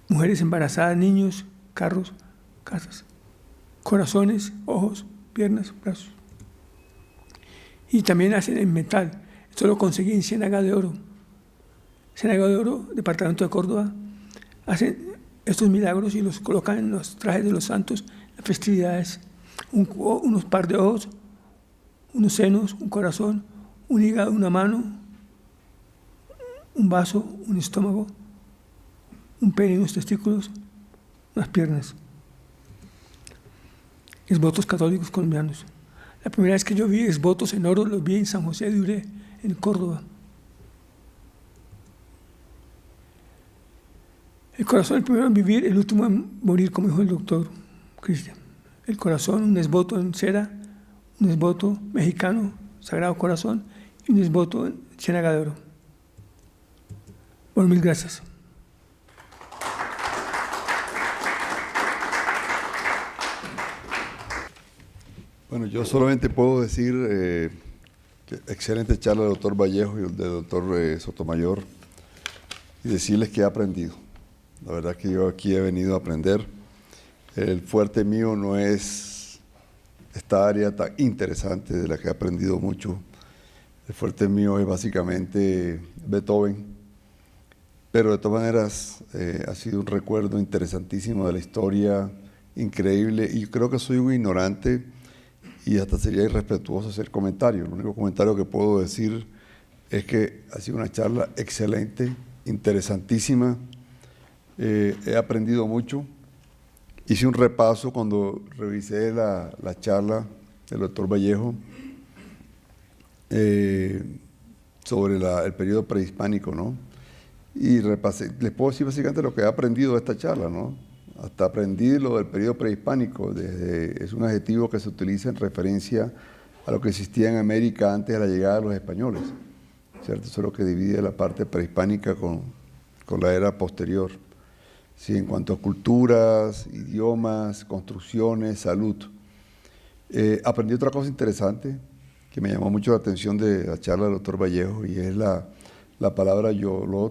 Mujeres embarazadas, niños, carros, casas, corazones, ojos, piernas, brazos. Y también hacen en metal. Esto lo conseguí en Ciénaga de Oro. Ciénaga de Oro, departamento de Córdoba, hacen estos milagros y los colocan en los trajes de los santos, en las festividades. Unos par de ojos, unos senos, un corazón, un hígado, una mano, un vaso, un estómago, un pene y unos testículos, unas piernas. Esbotos católicos colombianos. La primera vez que yo vi esbotos en oro los vi en San José de Uré, en Córdoba. El corazón, el primero en vivir, el último en morir, como dijo el doctor Cristian. El corazón, un esboto en cera, un esboto mexicano, Sagrado Corazón, y un esboto en Ciénaga de Oro. Bueno, mil gracias. Bueno, yo solamente puedo decir que excelente charla del doctor Vallejo y del doctor Sotomayor, y decirles que he aprendido. La verdad que yo aquí he venido a aprender. El fuerte mío no es esta área tan interesante de la que he aprendido mucho. El fuerte mío es básicamente Beethoven, pero de todas maneras ha sido un recuerdo interesantísimo de la historia, increíble, y yo creo que soy un ignorante y hasta sería irrespetuoso hacer comentarios. El único comentario que puedo decir es que ha sido una charla excelente, interesantísima. He aprendido mucho. Hice un repaso cuando revisé la charla del doctor Vallejo sobre el periodo prehispánico, ¿no? Y repasé, les puedo decir básicamente lo que he aprendido de esta charla, ¿no? Hasta aprendí lo del periodo prehispánico, es un adjetivo que se utiliza en referencia a lo que existía en América antes de la llegada de los españoles, ¿cierto? Eso es lo que divide la parte prehispánica con la era posterior. Sí, en cuanto a culturas, idiomas, construcciones, salud. Aprendí otra cosa interesante que me llamó mucho la atención de la charla del doctor Vallejo, y es la palabra yolo,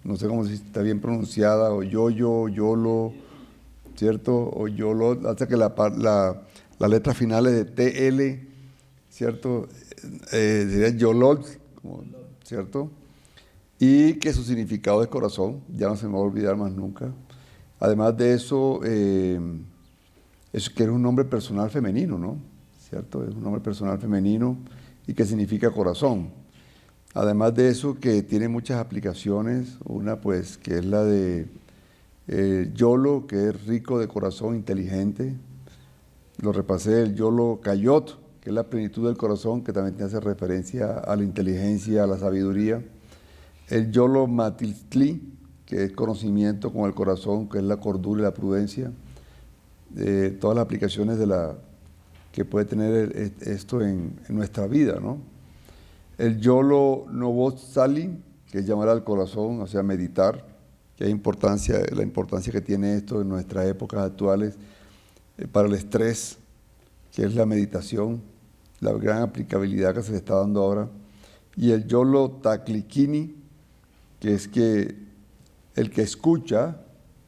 no sé cómo si está bien pronunciada, o yolo, ¿cierto? O yolo, hasta que las letras finales de TL, ¿cierto? Sería yolot, ¿cierto? Y que su significado es corazón, ya no se me va a olvidar más nunca. Además de eso, es que era un nombre personal femenino, ¿no? ¿Cierto? Es un nombre personal femenino y que significa corazón. Además de eso, que tiene muchas aplicaciones, una pues que es la de Yolo, que es rico de corazón, inteligente. Lo repasé, el Yolo Cayot, que es la plenitud del corazón, que también hace referencia a la inteligencia, a la sabiduría. El Yolo Matiltli, que es conocimiento con el corazón, que es la cordura y la prudencia. Todas las aplicaciones que puede tener esto en nuestra vida, ¿no? El Yolo Novotsali, que es llamar al corazón, o sea, meditar, que hay la importancia que tiene esto en nuestras épocas actuales para el estrés, que es la meditación, la gran aplicabilidad que se le está dando ahora. Y el Yolo Taklikini, que es que el que escucha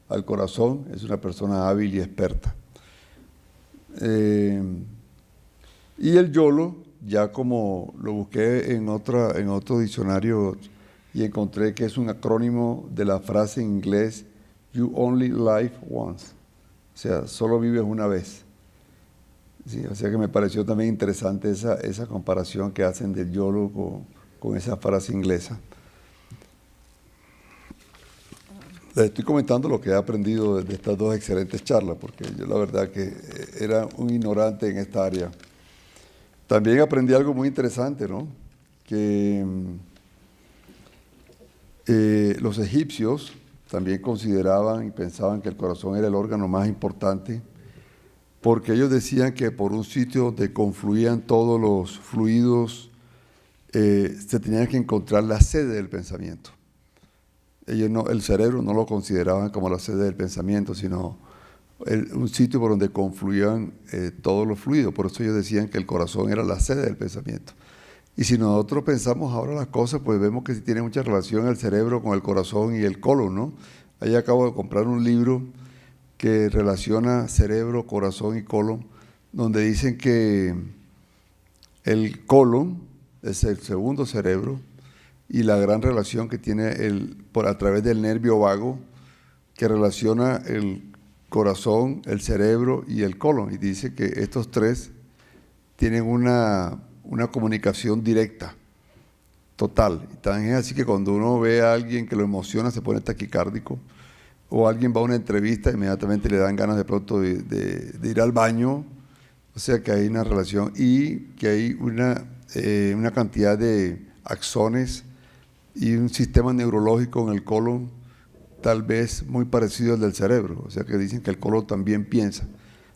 al corazón es una persona hábil y experta. Y el YOLO, ya como lo busqué en otro diccionario y encontré que es un acrónimo de la frase en inglés You only live once, o sea, solo vives una vez. Sí, o sea que me pareció también interesante esa comparación que hacen del YOLO con esa frase inglesa. Les estoy comentando lo que he aprendido de estas dos excelentes charlas, porque yo la verdad que era un ignorante en esta área. También aprendí algo muy interesante, ¿no? Que los egipcios también consideraban y pensaban que el corazón era el órgano más importante, porque ellos decían que por un sitio donde confluían todos los fluidos, se tenía que encontrar la sede del pensamiento. Ellos el cerebro no lo consideraban como la sede del pensamiento, sino un sitio por donde confluían todos los fluidos. Por eso ellos decían que el corazón era la sede del pensamiento. Y si nosotros pensamos ahora las cosas, pues vemos que sí tiene mucha relación el cerebro con el corazón y el colon, ¿no? Ahí acabo de comprar un libro que relaciona cerebro, corazón y colon, donde dicen que el colon es el segundo cerebro, y la gran relación que tiene a través del nervio vago, que relaciona el corazón, el cerebro y el colon. Y dice que estos tres tienen una comunicación directa, total. Y tan es así que cuando uno ve a alguien que lo emociona, se pone taquicárdico, o alguien va a una entrevista, inmediatamente le dan ganas de pronto de ir al baño. O sea que hay una relación y que hay una cantidad de axones y un sistema neurológico en el colon tal vez muy parecido al del cerebro. O sea que dicen que el colon también piensa.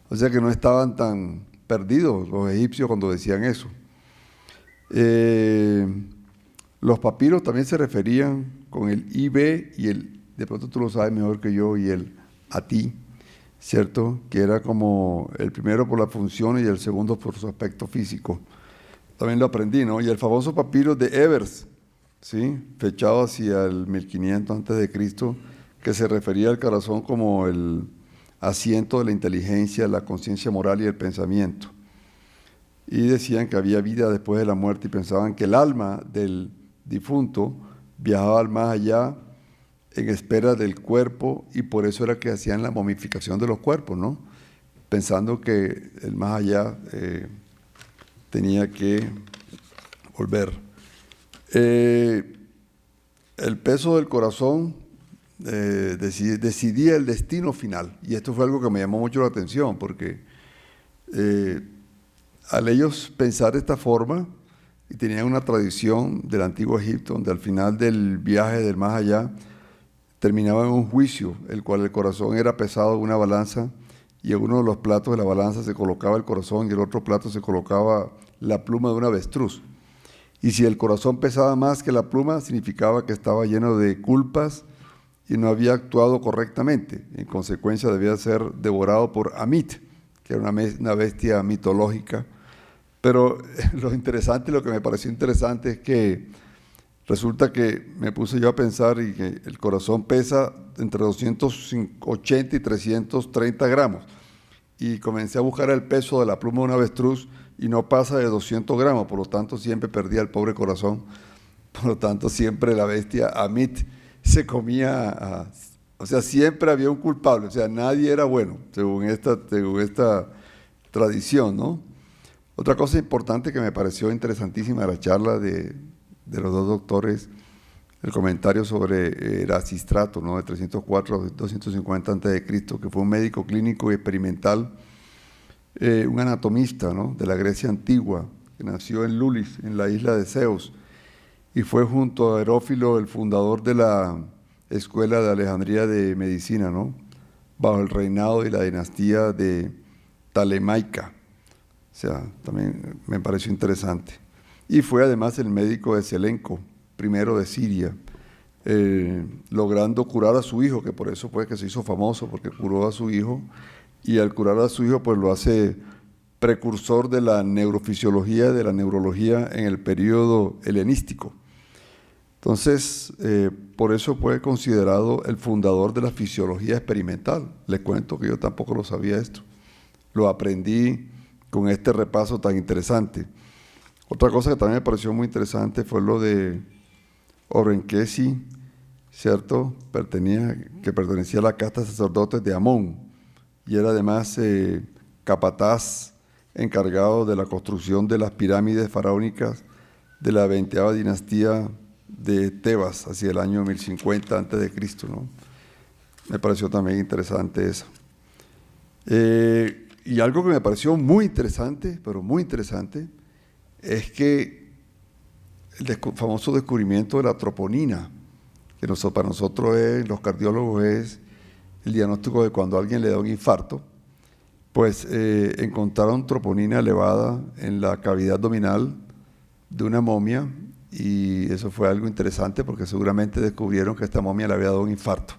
O sea que no estaban tan perdidos los egipcios cuando decían eso. Los papiros también se referían con el IB y de pronto tú lo sabes mejor que yo, y el ATI, ¿cierto? Que era como el primero por la función y el segundo por su aspecto físico. También lo aprendí, ¿no? Y el famoso papiro de Evers, ¿sí? Fechado hacia el 1500 a.C., que se refería al corazón como el asiento de la inteligencia, la conciencia moral y el pensamiento. Y decían que había vida después de la muerte y pensaban que el alma del difunto viajaba al más allá en espera del cuerpo, y por eso era que hacían la momificación de los cuerpos, ¿no? Pensando que el más allá tenía que volver. El peso del corazón decidía el destino final, y esto fue algo que me llamó mucho la atención, porque al ellos pensar de esta forma, y tenían una tradición del antiguo Egipto, donde al final del viaje del más allá terminaba en un juicio, el cual el corazón era pesado en una balanza, y en uno de los platos de la balanza se colocaba el corazón y en el otro plato se colocaba la pluma de un avestruz. Y si el corazón pesaba más que la pluma, significaba que estaba lleno de culpas y no había actuado correctamente. En consecuencia, debía ser devorado por Amit, que era una bestia mitológica. Pero lo interesante, lo que me pareció interesante es que resulta que me puse yo a pensar y que el corazón pesa entre 280 y 330 gramos. Y comencé a buscar el peso de la pluma de un avestruz y no pasa de 200 gramos, por lo tanto siempre perdía el pobre corazón. Por lo tanto, siempre la bestia Amit se comía, o sea, siempre había un culpable, o sea, nadie era bueno, según esta tradición, ¿no? Otra cosa importante que me pareció interesantísima de la charla de los dos doctores, el comentario sobre Erasistrato, ¿no? De 304 a 250 a.C., que fue un médico clínico y experimental, un anatomista, ¿no? De la Grecia antigua, que nació en Lulis, en la isla de Zeus, y fue junto a Herófilo el fundador de la Escuela de Alejandría de Medicina, ¿no? Bajo el reinado de la dinastía de Talemaica. O sea, también me pareció interesante. Y fue además el médico de Selenco, primero de Siria, logrando curar a su hijo, que por eso fue que se hizo famoso, porque curó a su hijo, y al curar a su hijo pues lo hace precursor de la neurofisiología, de la neurología en el periodo helenístico. Entonces, por eso fue considerado el fundador de la fisiología experimental. Les cuento que yo tampoco lo sabía esto. Lo aprendí con este repaso tan interesante. Otra cosa que también me pareció muy interesante fue lo de Orenquesi, ¿cierto? Que pertenecía a la casta de sacerdotes de Amón y era además capataz encargado de la construcción de las pirámides faraónicas de la 20ª dinastía de Tebas, hacia el año 1050 a.C., ¿no? Me pareció también interesante eso. Y algo que me pareció muy interesante, pero muy interesante, es que el famoso descubrimiento de la troponina, que para nosotros los cardiólogos es el diagnóstico de cuando a alguien le da un infarto, pues encontraron troponina elevada en la cavidad abdominal de una momia, y eso fue algo interesante porque seguramente descubrieron que esta momia le había dado un infarto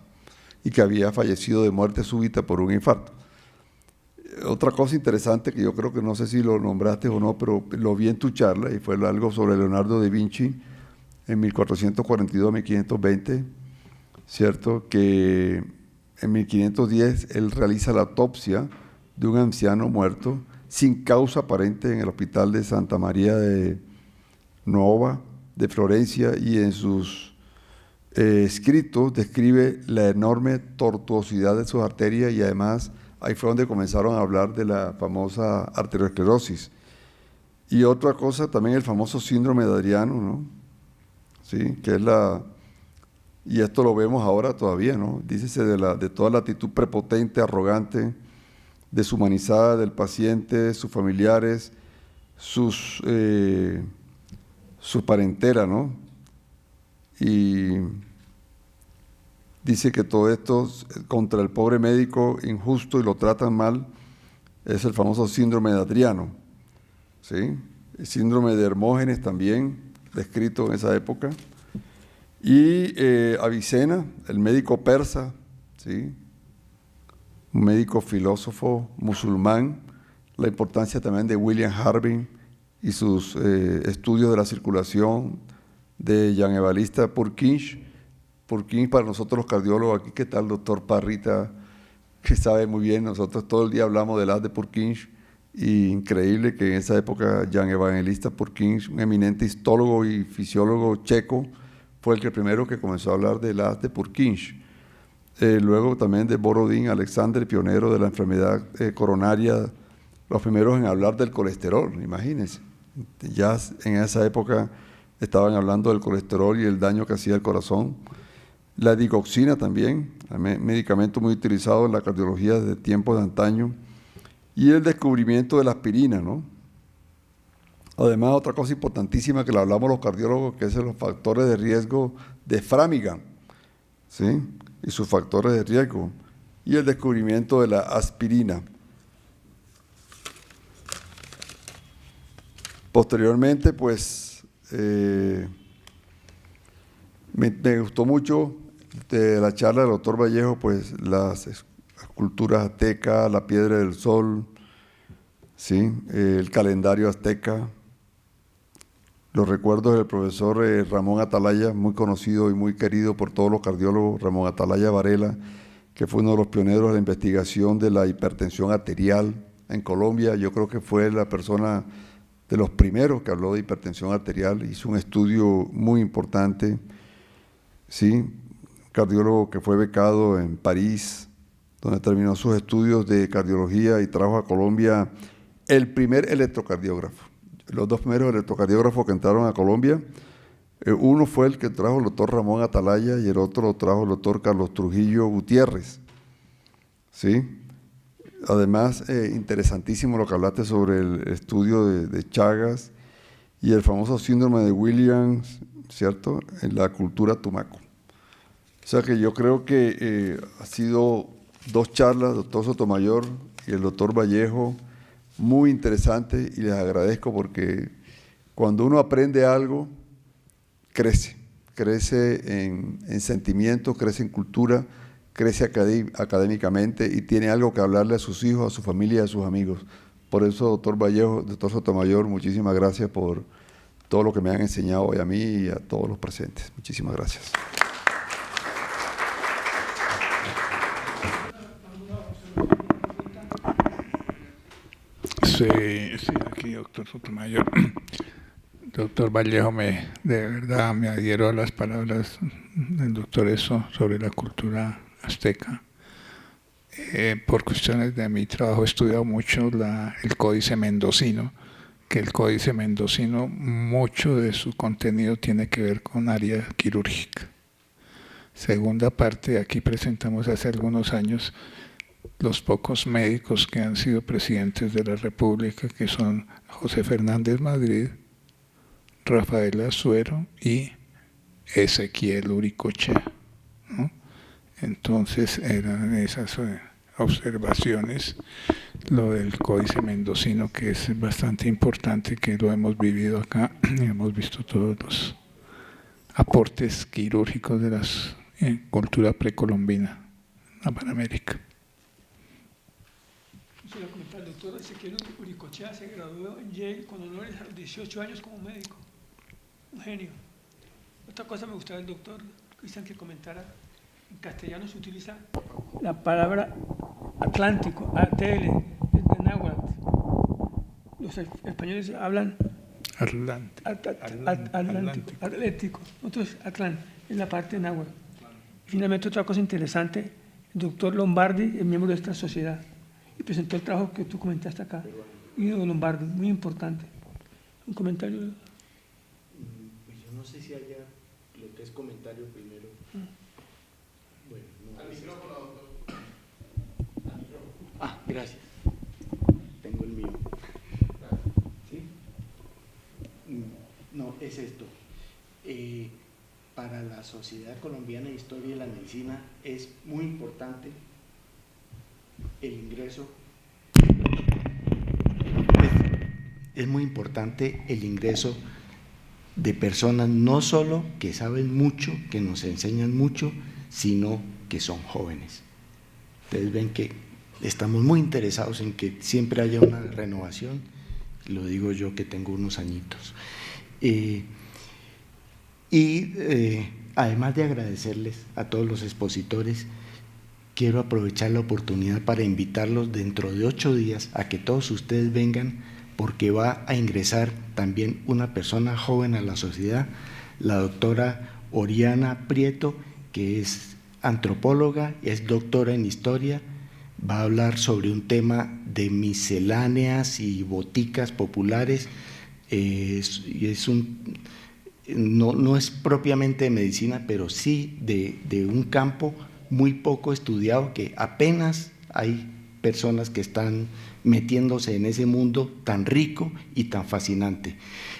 y que había fallecido de muerte súbita por un infarto. Otra cosa interesante que yo creo que no sé si lo nombraste o no, pero lo vi en tu charla y fue algo sobre Leonardo da Vinci en 1442-1520, ¿cierto? Que en 1510 él realiza la autopsia de un anciano muerto sin causa aparente en el hospital de Santa María de Nuova de Florencia, y en sus escritos describe la enorme tortuosidad de sus arterias, y además ahí fue donde comenzaron a hablar de la famosa arteriosclerosis. Y otra cosa, también el famoso síndrome de Adriano, ¿no? ¿Sí? Que es y esto lo vemos ahora todavía, ¿no? Dícese de toda la actitud prepotente, arrogante, deshumanizada del paciente, sus familiares, su parentela, ¿no? Y dice que todo esto contra el pobre médico injusto y lo tratan mal, es el famoso síndrome de Adriano, ¿sí? El síndrome de Hermógenes también, descrito en esa época. Y Avicena, el médico persa, ¿sí? Un médico filósofo musulmán, la importancia también de William Harvey y sus estudios de la circulación, de Jean Evariste Purkinje. Purkinje para nosotros los cardiólogos aquí, ¿qué tal, doctor Parrita? Que sabe muy bien, nosotros todo el día hablamos del haz de Purkinje, y increíble que en esa época Jan Evangelista Purkinje, un eminente histólogo y fisiólogo checo, fue el primero que comenzó a hablar del haz de Purkinje. Luego también de Borodín, Alexander, pionero de la enfermedad coronaria, los primeros en hablar del colesterol, imagínense. Ya en esa época estaban hablando del colesterol y el daño que hacía el corazón. La digoxina también, medicamento muy utilizado en la cardiología desde tiempos de antaño. Y el descubrimiento de la aspirina, ¿no? Además, otra cosa importantísima que le hablamos los cardiólogos, que es los factores de riesgo de Framingham, ¿sí? Y sus factores de riesgo. Y el descubrimiento de la aspirina. Posteriormente, pues, me gustó mucho de la charla del doctor Vallejo, pues, las esculturas aztecas, la piedra del sol, ¿sí? El calendario azteca, los recuerdos del profesor Ramón Atalaya, muy conocido y muy querido por todos los cardiólogos, Ramón Atalaya Varela, que fue uno de los pioneros de la investigación de la hipertensión arterial en Colombia. Yo creo que fue la persona de los primeros que habló de hipertensión arterial, hizo un estudio muy importante, ¿sí? Cardiólogo que fue becado en París, donde terminó sus estudios de cardiología y trajo a Colombia el primer electrocardiógrafo. Los dos primeros electrocardiógrafos que entraron a Colombia, uno fue el que trajo el doctor Ramón Atalaya y el otro lo trajo el doctor Carlos Trujillo Gutiérrez, ¿sí? Además, interesantísimo lo que hablaste sobre el estudio de Chagas y el famoso síndrome de Williams, ¿cierto?, en la cultura tumaco. O sea que yo creo que ha sido 2 charlas, doctor Sotomayor y el doctor Vallejo, muy interesante, y les agradezco porque cuando uno aprende algo, crece en sentimientos, crece en cultura, crece académicamente y tiene algo que hablarle a sus hijos, a su familia y a sus amigos. Por eso, doctor Vallejo, doctor Sotomayor, muchísimas gracias por todo lo que me han enseñado hoy a mí y a todos los presentes. Muchísimas gracias. Sí, aquí, doctor Sotomayor. Doctor Vallejo, de verdad me adhiero a las palabras del doctor Eso sobre la cultura azteca. Por cuestiones de mi trabajo he estudiado mucho el Códice Mendocino, que el Códice Mendocino, mucho de su contenido tiene que ver con área quirúrgica. Segunda parte, aquí presentamos hace algunos años los pocos médicos que han sido presidentes de la República, que son José Fernández Madrid, Rafael Azuero y Ezequiel Uricochea, ¿no? Entonces eran esas observaciones, lo del Códice Mendocino, que es bastante importante, que lo hemos vivido acá y hemos visto todos los aportes quirúrgicos de la cultura precolombina a Panamérica. Quiero comentar, el doctor Ezequiel Uricochea se graduó en Yale con honores a los 18 años como médico. Un genio. Otra cosa me gustaría el doctor Cristian que comentara. En castellano se utiliza la palabra Atlántico, ATL, de náhuatl. Los españoles hablan Atlético, nosotros Atlán, en la parte náhuatl. Finalmente, otra cosa interesante, el doctor Lombardi es miembro de esta sociedad y presentó el trabajo que tú comentaste acá, Guido Lombardi, muy importante. Un comentario. Pues yo no sé si haya lo que es comentario primero. Bueno, no. Al micrófono, doctor. Ah, gracias. Tengo el mío. ¿Sí? No, es esto. Para la Sociedad Colombiana de Historia de la Medicina es muy importante el ingreso. Es muy importante el ingreso de personas no solo que saben mucho, que nos enseñan mucho, sino que son jóvenes. Ustedes ven que estamos muy interesados en que siempre haya una renovación, lo digo yo que tengo unos añitos. Además de agradecerles a todos los expositores, quiero aprovechar la oportunidad para invitarlos dentro de 8 días a que todos ustedes vengan, porque va a ingresar también una persona joven a la sociedad, la doctora Oriana Prieto, que es antropóloga, es doctora en historia, va a hablar sobre un tema de misceláneas y boticas populares, no es propiamente de medicina, pero sí de un campo muy poco estudiado, que apenas hay personas que están metiéndose en ese mundo tan rico y tan fascinante.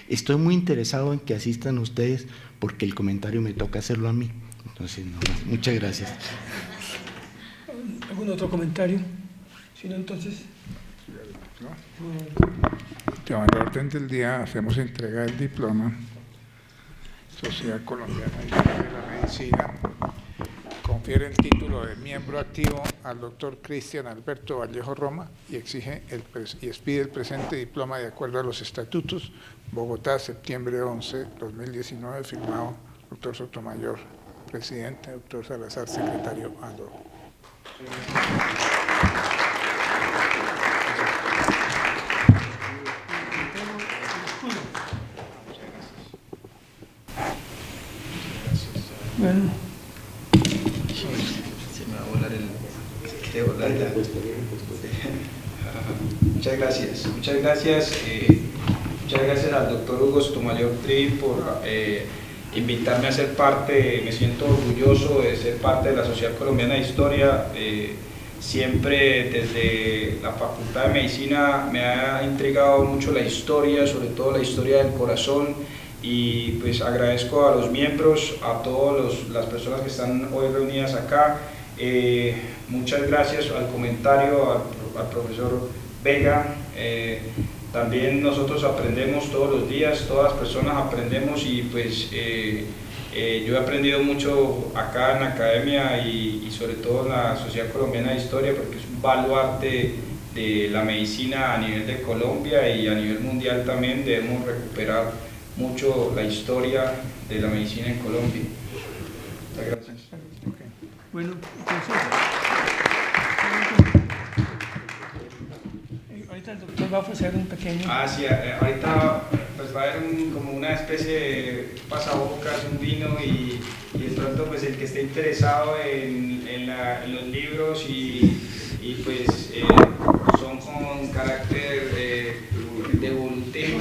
Estoy muy interesado en que asistan ustedes porque el comentario me toca hacerlo a mí. Entonces, muchas gracias. ¿Algún otro comentario? Si no, entonces… En el orden del día hacemos entrega del diploma. Sociedad Colombiana de Historia de la Medicina confiere el título de miembro activo al doctor Cristian Alberto Vallejo Roma y expide el presente diploma de acuerdo a los estatutos. Bogotá, septiembre 11, 2019, firmado doctor Sotomayor, presidente, doctor Salazar, secretario ad hoc. Bueno, Se me va a volar el... Muchas gracias. Muchas gracias al doctor Hugo Sotomayor Tri por invitarme a ser parte. Me siento orgulloso de ser parte de la Sociedad Colombiana de Historia. Siempre desde la Facultad de Medicina me ha intrigado mucho la historia, sobre todo la historia del corazón, y pues agradezco a los miembros, a todas las personas que están hoy reunidas acá. Muchas gracias al comentario, al profesor Vega. También nosotros aprendemos todos los días, todas las personas aprendemos, y pues yo he aprendido mucho acá en la academia y sobre todo en la Sociedad Colombiana de Historia, porque es un baluarte de la medicina a nivel de Colombia y a nivel mundial también. Debemos recuperar mucho la historia de la medicina en Colombia. Muchas gracias. okay. Bueno, entonces, ahorita el doctor va a ofrecer un pequeño... Sí, ahorita pues va a haber como una especie de pasabocas, un vino, y de pronto pues el que esté interesado en los libros y pues son con carácter devolutivo.